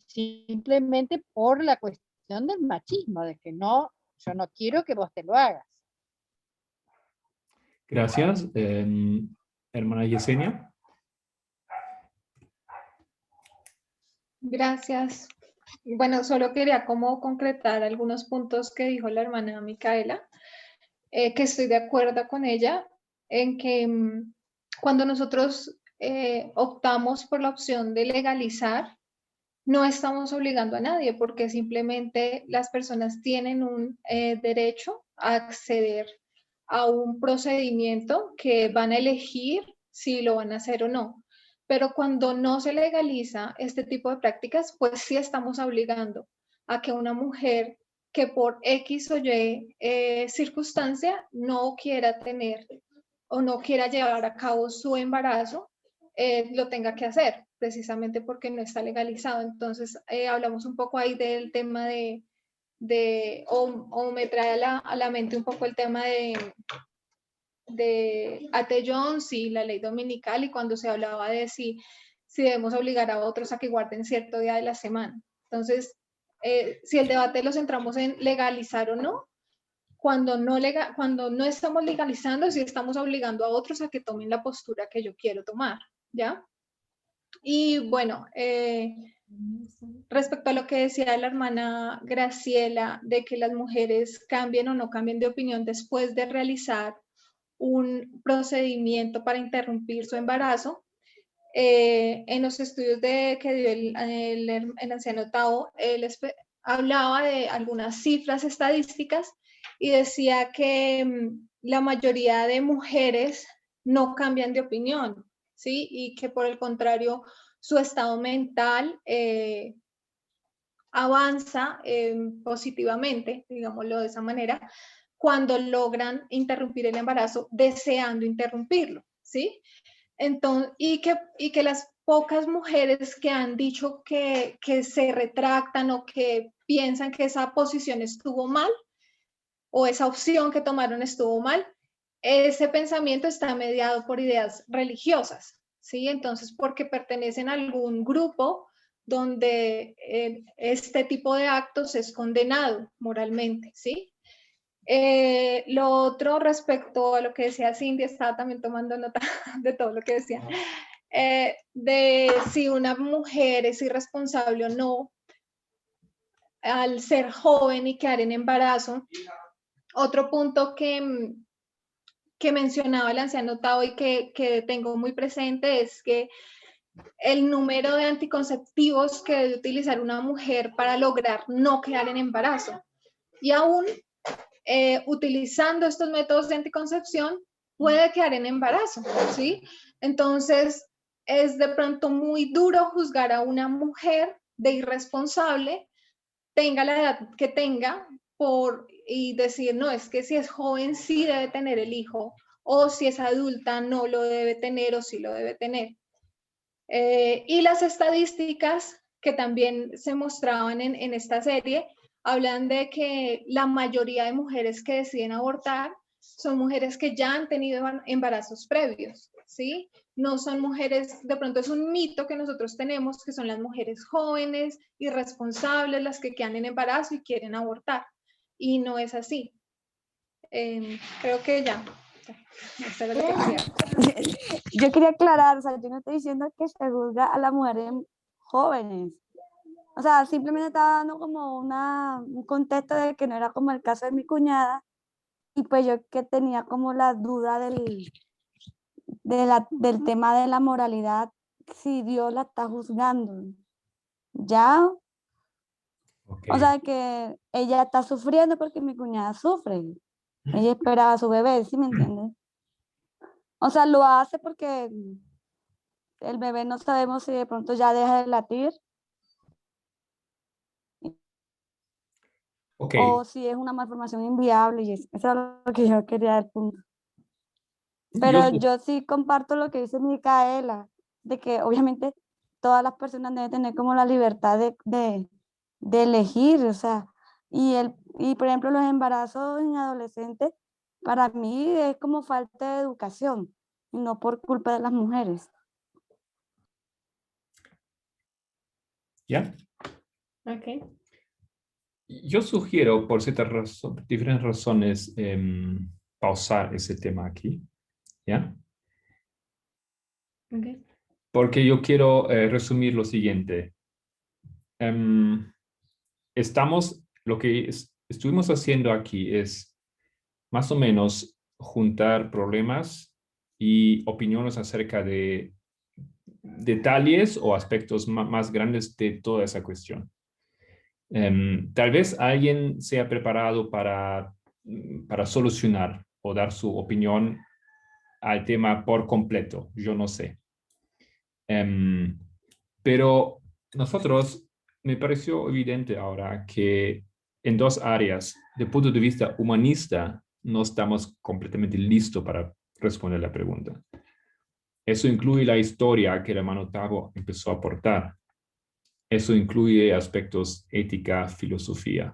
Simplemente por la cuestión del machismo, de que no, yo no quiero que vos te lo hagas. Gracias. Hermana Yesenia. Gracias. Bueno, solo quería como concretar algunos puntos que dijo la hermana Micaela, que estoy de acuerdo con ella en que cuando nosotros optamos por la opción de legalizar, no estamos obligando a nadie, porque simplemente las personas tienen un derecho a acceder a un procedimiento que van a elegir si lo van a hacer o no. Pero cuando no se legaliza este tipo de prácticas, pues sí estamos obligando a que una mujer que por X o Y circunstancia no quiera tener o no quiera llevar a cabo su embarazo, lo tenga que hacer, precisamente porque no está legalizado. Entonces, hablamos un poco ahí del tema o me trae a la mente un poco el tema de A.T. Jones y la ley dominical, y cuando se hablaba de si debemos obligar a otros a que guarden cierto día de la semana. Entonces, si el debate lo centramos en legalizar o no, cuando no estamos legalizando, sí estamos obligando a otros a que tomen la postura que yo quiero tomar, ¿ya? Y bueno, respecto a lo que decía la hermana Graciela, de que las mujeres cambien o no cambien de opinión después de realizar un procedimiento para interrumpir su embarazo, en los estudios que dio el anciano Tao, él hablaba de algunas cifras estadísticas y decía que la mayoría de mujeres no cambian de opinión, ¿sí? Y que por el contrario, su estado mental avanza positivamente, digámoslo de esa manera, cuando logran interrumpir el embarazo deseando interrumpirlo, ¿sí? Entonces, y que las pocas mujeres que han dicho que se retractan o que piensan que esa posición estuvo mal o esa opción que tomaron estuvo mal, ese pensamiento está mediado por ideas religiosas, ¿sí? Entonces, porque pertenecen a algún grupo donde este tipo de actos es condenado moralmente, ¿sí? Lo otro respecto a lo que decía Cindy, estaba también tomando nota de todo lo que decía, de si una mujer es irresponsable o no al ser joven y quedar en embarazo. Otro punto que mencionaba el anciano Tao y que tengo muy presente es que el número de anticonceptivos que debe utilizar una mujer para lograr no quedar en embarazo. Y aún utilizando estos métodos de anticoncepción puede quedar en embarazo, ¿sí? Entonces, es de pronto muy duro juzgar a una mujer de irresponsable, tenga la edad que tenga, y decir, no, es que si es joven sí debe tener el hijo, o si es adulta no lo debe tener o sí lo debe tener. Y las estadísticas que también se mostraban en esta serie hablan de que la mayoría de mujeres que deciden abortar son mujeres que ya han tenido embarazos previos, ¿sí? No son mujeres, de pronto es un mito que nosotros tenemos, que son las mujeres jóvenes, irresponsables, las que quedan en embarazo y quieren abortar. Y no es así. Creo que ya. Esto era lo que quería. Yo quería aclarar, o sea, yo no estoy diciendo que se juzga a las mujeres jóvenes. O sea, simplemente estaba dando como un contexto de que no era como el caso de mi cuñada, y pues yo que tenía como la duda del tema de la moralidad, si Dios la está juzgando. ¿Ya? Okay. O sea, que ella está sufriendo porque mi cuñada sufre. Ella esperaba a su bebé, ¿sí me entiendes? O sea, lo hace porque el bebé no sabemos si de pronto ya deja de latir. Okay. O si es una malformación inviable, y eso es lo que yo quería dar punto. Pero yo sí comparto lo que dice Micaela, de que obviamente todas las personas deben tener como la libertad de elegir, o sea, y por ejemplo los embarazos en adolescentes, para mí es como falta de educación, y no por culpa de las mujeres. ¿Ya? Ok. Yo sugiero, por ciertas diferentes razones, pausar ese tema aquí, ¿ya? Okay. Porque yo quiero resumir lo siguiente. Lo que estuvimos haciendo aquí es más o menos juntar problemas y opiniones acerca de detalles o aspectos más grandes de toda esa cuestión. Tal vez alguien sea preparado para solucionar o dar su opinión al tema por completo, yo no sé. Pero nosotros, me pareció evidente ahora que en dos áreas, de punto de vista humanista, no estamos completamente listos para responder la pregunta. Eso incluye la historia que el hermano Tavo empezó a aportar. Eso incluye aspectos ética, filosofía,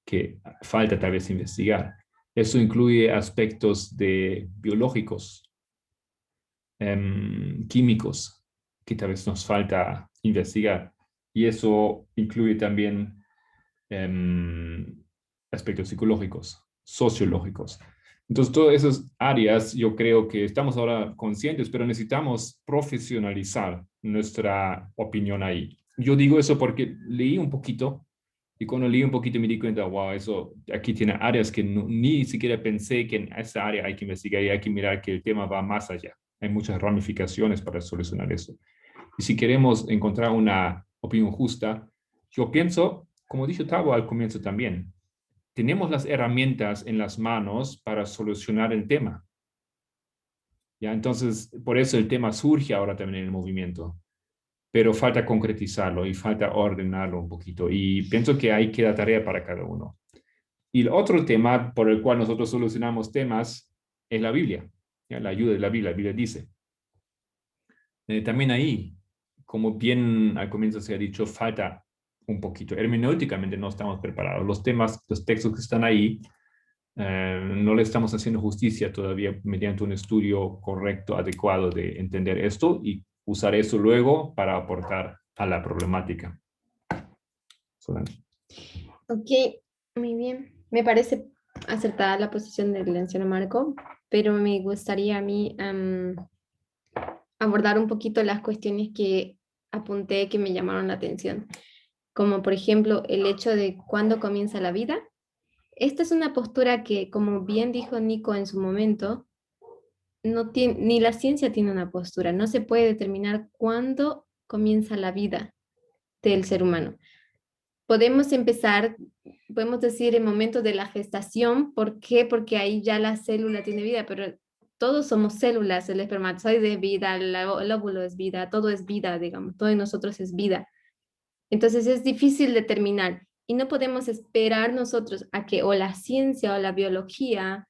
que falta tal vez investigar. Eso incluye aspectos biológicos, químicos, que tal vez nos falta investigar. Y eso incluye también aspectos psicológicos, sociológicos. Entonces, todas esas áreas yo creo que estamos ahora conscientes, pero necesitamos profesionalizar nuestra opinión ahí. Yo digo eso porque leí un poquito y cuando leí un poquito me di cuenta, wow, eso aquí tiene áreas que ni siquiera pensé que en esa área hay que investigar y hay que mirar que el tema va más allá. Hay muchas ramificaciones para solucionar eso. Y si queremos encontrar una opinión justa, yo pienso, como dijo Tavo al comienzo también, tenemos las herramientas en las manos para solucionar el tema. ¿Ya? Entonces, por eso el tema surge ahora también en el movimiento. Pero falta concretizarlo y falta ordenarlo un poquito. Y pienso que ahí queda tarea para cada uno. Y el otro tema por el cual nosotros solucionamos temas es la Biblia. ¿Ya? La ayuda de la Biblia. La Biblia dice. También ahí, como bien al comienzo se ha dicho, falta un poquito. Hermenéuticamente no estamos preparados. Los temas, los textos que están ahí, no le estamos haciendo justicia todavía mediante un estudio correcto, adecuado de entender esto y usar eso luego para aportar a la problemática. Solange. Ok, muy bien. Me parece acertada la posición del anciano Marco, pero me gustaría a mí abordar un poquito las cuestiones que apunté que me llamaron la atención, como por ejemplo el hecho de cuándo comienza la vida. Esta es una postura que, como bien dijo Nico en su momento, no tiene, ni la ciencia tiene una postura, no se puede determinar cuándo comienza la vida del ser humano. Podemos decir en momentos de la gestación. ¿Por qué? Porque ahí ya la célula tiene vida, pero todos somos células, el espermatozoide es vida, el óvulo es vida, todo es vida, digamos, todo en nosotros es vida. Entonces es difícil determinar y no podemos esperar nosotros a que o la ciencia o la biología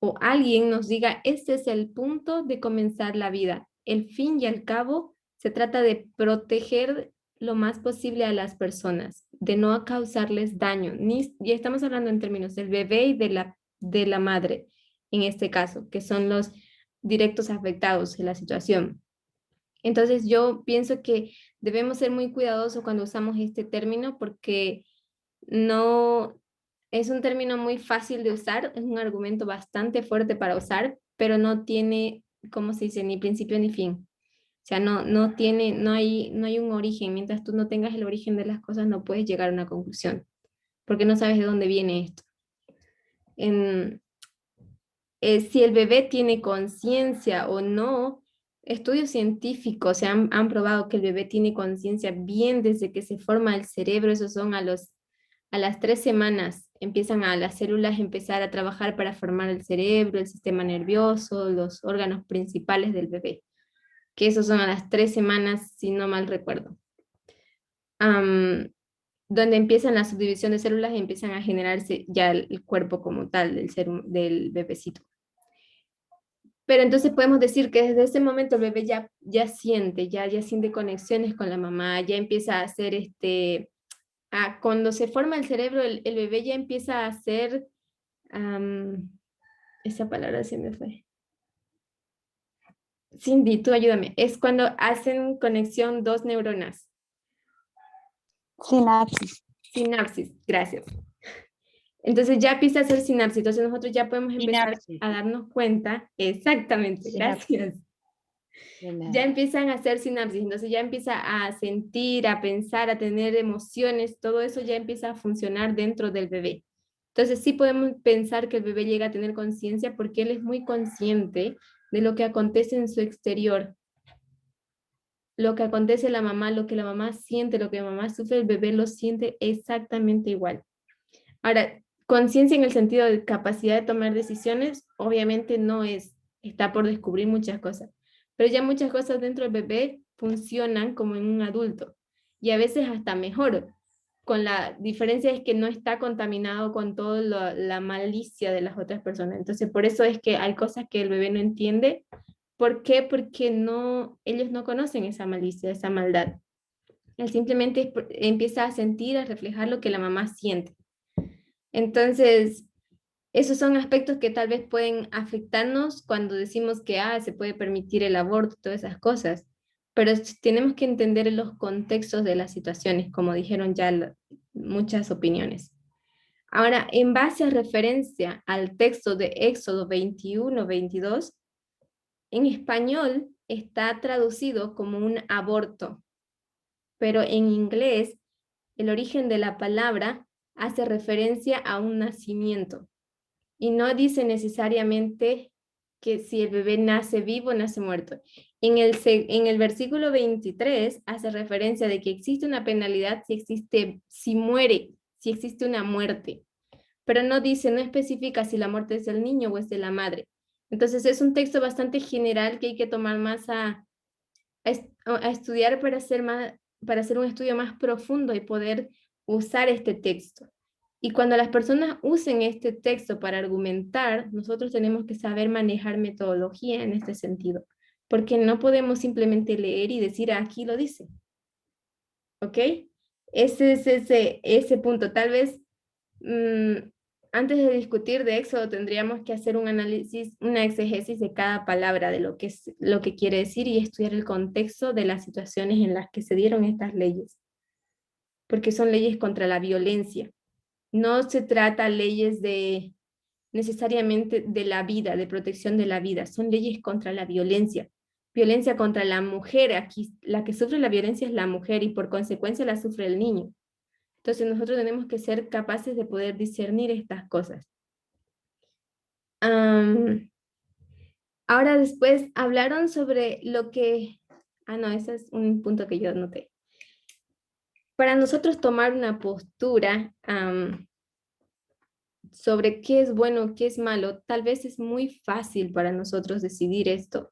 o alguien nos diga, este es el punto de comenzar la vida. El fin y al cabo se trata de proteger lo más posible a las personas, de no causarles daño. Ya estamos hablando en términos del bebé y de la madre, en este caso, que son los directos afectados en la situación. Entonces yo pienso que debemos ser muy cuidadosos cuando usamos este término porque no es un término muy fácil de usar, es un argumento bastante fuerte para usar, pero no tiene, ¿cómo se dice?, ni principio ni fin. O sea, no hay un origen. Mientras tú no tengas el origen de las cosas, no puedes llegar a una conclusión, porque no sabes de dónde viene esto. Si el bebé tiene conciencia o no, estudios científicos se han probado que el bebé tiene conciencia bien desde que se forma el cerebro. Esos son a las 3 semanas, empiezan a las células empezar a trabajar para formar el cerebro, el sistema nervioso, los órganos principales del bebé, que esos son a las 3 semanas, si no mal recuerdo. Donde empiezan la subdivisión de células y empiezan a generarse ya el cuerpo como tal del bebecito. Pero entonces podemos decir que desde ese momento el bebé ya siente conexiones con la mamá, ya empieza a hacer cuando se forma el cerebro, el bebé ya empieza a hacer, esa palabra se me fue. Cindy, tú ayúdame. Es cuando hacen conexión dos neuronas. Sinapsis. Sinapsis, gracias. Entonces ya empieza a hacer sinapsis. Entonces nosotros ya podemos empezar a darnos cuenta. Exactamente, gracias. Ya empiezan a hacer sinapsis. Entonces ya empieza a sentir, a pensar, a tener emociones. Todo eso ya empieza a funcionar dentro del bebé. Entonces sí podemos pensar que el bebé llega a tener conciencia porque él es muy consciente de lo que acontece en su exterior. Lo que acontece en la mamá, lo que la mamá siente, lo que la mamá sufre, el bebé lo siente exactamente igual. Ahora, conciencia en el sentido de capacidad de tomar decisiones, obviamente no es, está por descubrir muchas cosas, pero ya muchas cosas dentro del bebé funcionan como en un adulto, y a veces hasta mejor, con la diferencia es que no está contaminado con toda la malicia de las otras personas. Entonces, por eso es que hay cosas que el bebé no entiende. ¿Por qué? Porque ellos no conocen esa malicia, esa maldad. Él simplemente empieza a sentir, a reflejar lo que la mamá siente. Entonces, esos son aspectos que tal vez pueden afectarnos cuando decimos que se puede permitir el aborto, todas esas cosas. Pero tenemos que entender los contextos de las situaciones, como dijeron ya muchas opiniones. Ahora, en base a referencia al texto de Éxodo 21-22, en español está traducido como un aborto, pero en inglés el origen de la palabra hace referencia a un nacimiento y no dice necesariamente que si el bebé nace vivo o nace muerto. En el versículo 23 hace referencia de que existe una penalidad si muere, si existe una muerte, pero no especifica si la muerte es del niño o es de la madre. Entonces es un texto bastante general que hay que tomar más a estudiar para hacer un estudio más profundo y poder usar este texto. Y cuando las personas usen este texto para argumentar, nosotros tenemos que saber manejar metodología en este sentido, porque no podemos simplemente leer y decir, aquí lo dice. ¿Ok? Ese es ese punto. Tal vez antes de discutir de Éxodo tendríamos que hacer un análisis, una exégesis de cada palabra, de lo que quiere decir y estudiar el contexto de las situaciones en las que se dieron estas leyes, porque son leyes contra la violencia. No se trata leyes necesariamente de la vida, de protección de la vida, son leyes contra la violencia contra la mujer. Aquí la que sufre la violencia es la mujer y por consecuencia la sufre el niño. Entonces nosotros tenemos que ser capaces de poder discernir estas cosas. Ahora después hablaron sobre lo que... no, ese es un punto que yo anoté. Para nosotros tomar una postura sobre qué es bueno, qué es malo, tal vez es muy fácil para nosotros decidir esto,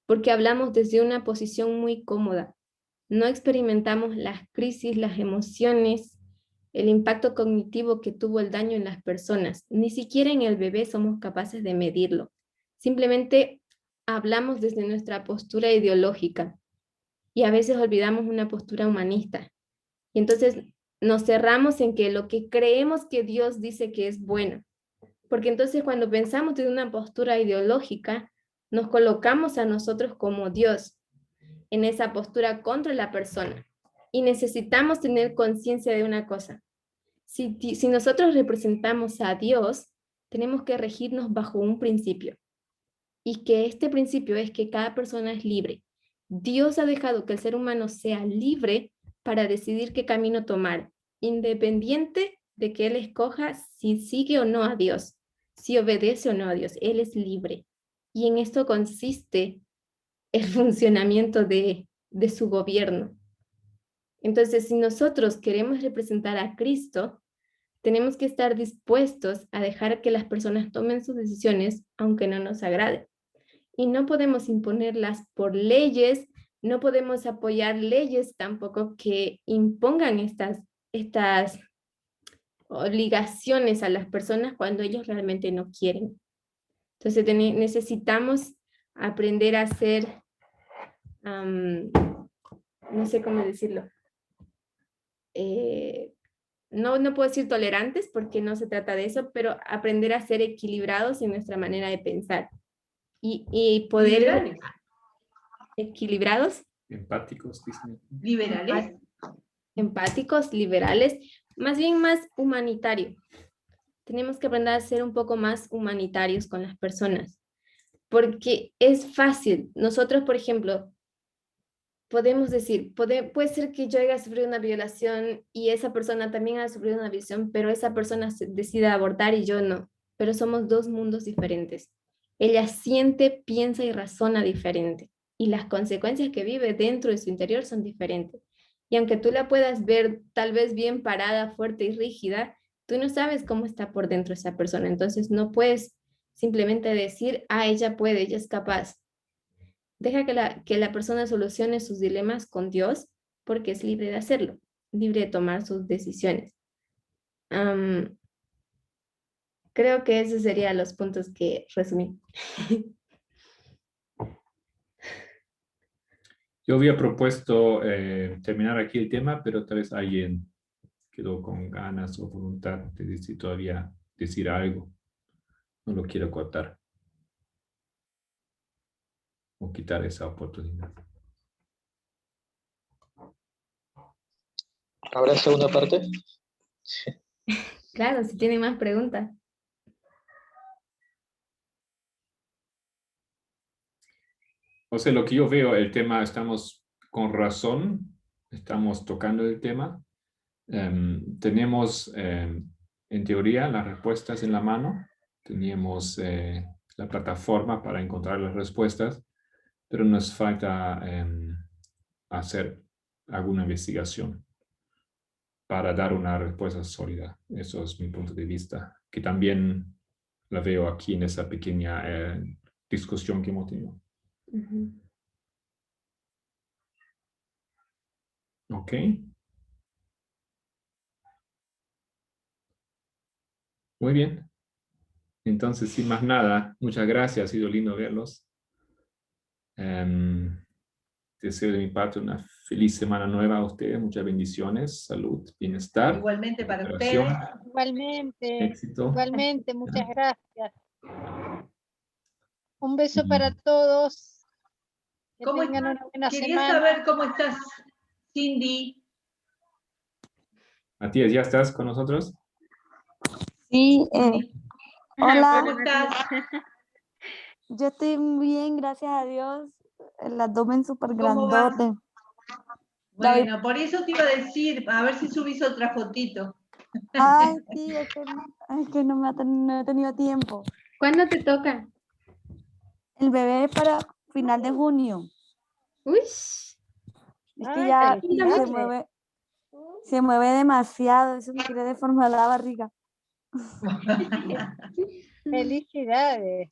porque hablamos desde una posición muy cómoda. No experimentamos las crisis, las emociones, el impacto cognitivo que tuvo el daño en las personas. Ni siquiera en el bebé somos capaces de medirlo. Simplemente hablamos desde nuestra postura ideológica y a veces olvidamos una postura humanista. Y entonces nos cerramos en que lo que creemos que Dios dice que es bueno. Porque entonces cuando pensamos desde una postura ideológica, nos colocamos a nosotros como Dios en esa postura contra la persona. Y necesitamos tener conciencia de una cosa. Si nosotros representamos a Dios, tenemos que regirnos bajo un principio. Y que este principio es que cada persona es libre. Dios ha dejado que el ser humano sea libre para decidir qué camino tomar, independiente de que él escoja si sigue o no a Dios, si obedece o no a Dios. Él es libre. Y en esto consiste el funcionamiento de su gobierno. Entonces, si nosotros queremos representar a Cristo, tenemos que estar dispuestos a dejar que las personas tomen sus decisiones, aunque no nos agrade. Y no podemos imponerlas por leyes, no podemos apoyar leyes tampoco que impongan estas obligaciones a las personas cuando ellos realmente no quieren. Entonces necesitamos aprender a ser, no sé cómo decirlo, no puedo decir tolerantes porque no se trata de eso, pero aprender a ser equilibrados en nuestra manera de pensar y poder... Liberales. Equilibrados. Empáticos, dicen. Liberales. Empáticos, liberales, más bien más humanitario. Tenemos que aprender a ser un poco más humanitarios con las personas, porque es fácil. Nosotros, por ejemplo, podemos decir, puede ser que yo haya sufrido una violación y esa persona también haya sufrido una violación, pero esa persona decida abortar y yo no. Pero somos dos mundos diferentes. Ella siente, piensa y razona diferente. Y las consecuencias que vive dentro de su interior son diferentes. Y aunque tú la puedas ver tal vez bien parada, fuerte y rígida, tú no sabes cómo está por dentro esa persona. Entonces no puedes simplemente decir, ella puede, ella es capaz. Deja que la persona solucione sus dilemas con Dios porque es libre de hacerlo, libre de tomar sus decisiones. Creo que esos serían los puntos que resumí. Yo había propuesto terminar aquí el tema, pero tal vez alguien quedó con ganas o voluntad de decir todavía decir algo. No lo quiero cortar o quitar esa oportunidad. ¿Habrá segunda parte? Claro, si tienen más preguntas. O sea, lo que yo veo, el tema, estamos con razón, estamos tocando el tema. Tenemos, en teoría, las respuestas en la mano. Teníamos la plataforma para encontrar las respuestas, pero nos falta hacer alguna investigación para dar una respuesta sólida. Eso es mi punto de vista, que también la veo aquí en esa pequeña discusión que hemos tenido. Ok. Muy bien. Entonces, sin más nada, muchas gracias. Ha sido lindo verlos. Deseo de mi parte una feliz semana nueva a ustedes. Muchas bendiciones, salud, bienestar, Igualmente para recuperación, ustedes. Igualmente, éxito. igualmente, muchas gracias. Un beso Y- para todos. Que ¿Cómo tengan estás? una buena Quería semana. saber cómo estás, Cindy. Matías, ¿ya estás con nosotros? Sí, hola, ¿Cómo estás? yo estoy bien, gracias a Dios. El abdomen súper ¿Cómo vas? grandote. Bueno, por eso te iba a decir, a ver si subís otra fotito. Ay, sí, es que no, no he tenido tiempo. ¿Cuándo te toca? El bebé es para final de junio. Uy, Es que Ay, ya felicidades. se mueve demasiado, eso me quiere deformar la barriga. Felicidades.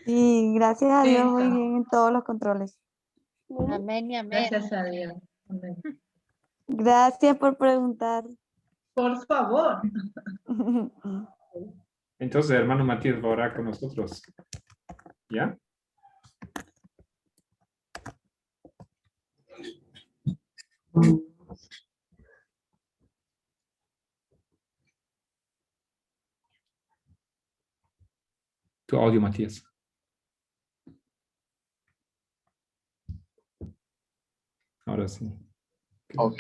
Sí, gracias a Dios, muy Eso. bien en todos los controles. Amén y amén. Gracias a Dios. Amén. Gracias por preguntar. Por favor. Entonces, hermano Matías va a orar con nosotros. ¿Ya? Tu audio, Matías. Ahora sí. Ok,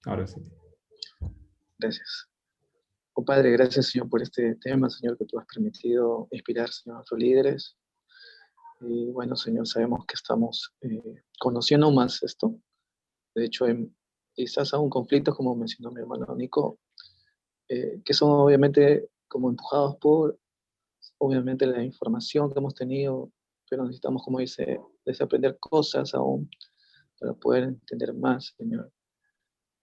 Ahora sí. gracias. Oh Padre, gracias, Señor, por este tema, Señor, que tú has permitido inspirar, Señor, a nuestros líderes. Y bueno, Señor, sabemos que estamos conociendo más esto. De hecho, hay quizás aún conflictos, como mencionó mi hermano Nico, que son obviamente como empujados por, obviamente, la información que hemos tenido, pero necesitamos, como dice, desaprender cosas aún para poder entender más, Señor,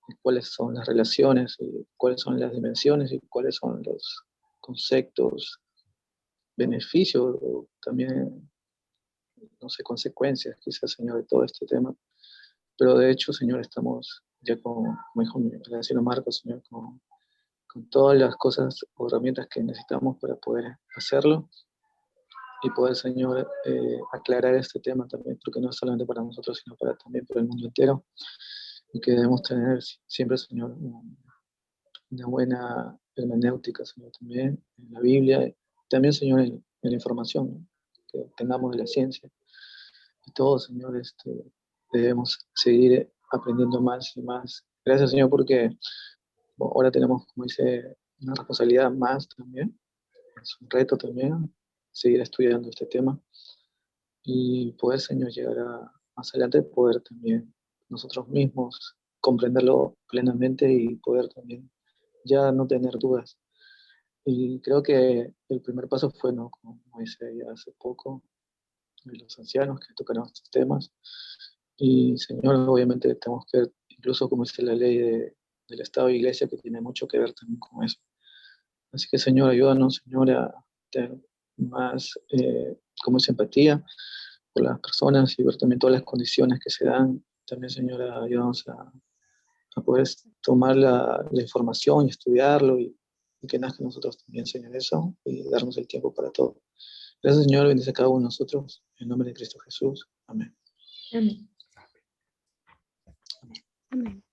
y cuáles son las relaciones, y cuáles son las dimensiones, y cuáles son los conceptos, beneficios, o también, no sé, consecuencias, quizás, Señor, de todo este tema. Pero de hecho, Señor, estamos ya como dijo el anciano Marcos, Señor, con todas las cosas o herramientas que necesitamos para poder hacerlo y poder, Señor, aclarar este tema también, porque no es solamente para nosotros, sino también para el mundo entero, y que debemos tener siempre, Señor, una buena hermenéutica, Señor, también en la Biblia, también, Señor, en la información, ¿no?, que obtengamos de la ciencia. Y todos, Señor, debemos seguir aprendiendo más y más. Gracias, Señor, porque ahora tenemos, como dice, una responsabilidad más también. Es un reto también seguir estudiando este tema y poder, Señor, llegar a más adelante, poder también nosotros mismos comprenderlo plenamente y poder también ya no tener dudas. Y creo que el primer paso fue, ¿no?, como dice ya hace poco, de los ancianos que tocaron estos temas. Y, Señor, obviamente tenemos que ver, incluso como dice la ley del Estado e Iglesia, que tiene mucho que ver también con eso. Así que, Señor, ayúdanos, Señor, a tener más, como es empatía, por las personas y ver también todas las condiciones que se dan. También, Señora, ayúdanos a poder tomar la información y estudiarlo y que nazca en nosotros también, Señor, eso, y darnos el tiempo para todo. Gracias, Señor, bendice a cada uno de nosotros, en nombre de Cristo Jesús. Amén. Amén. Amén.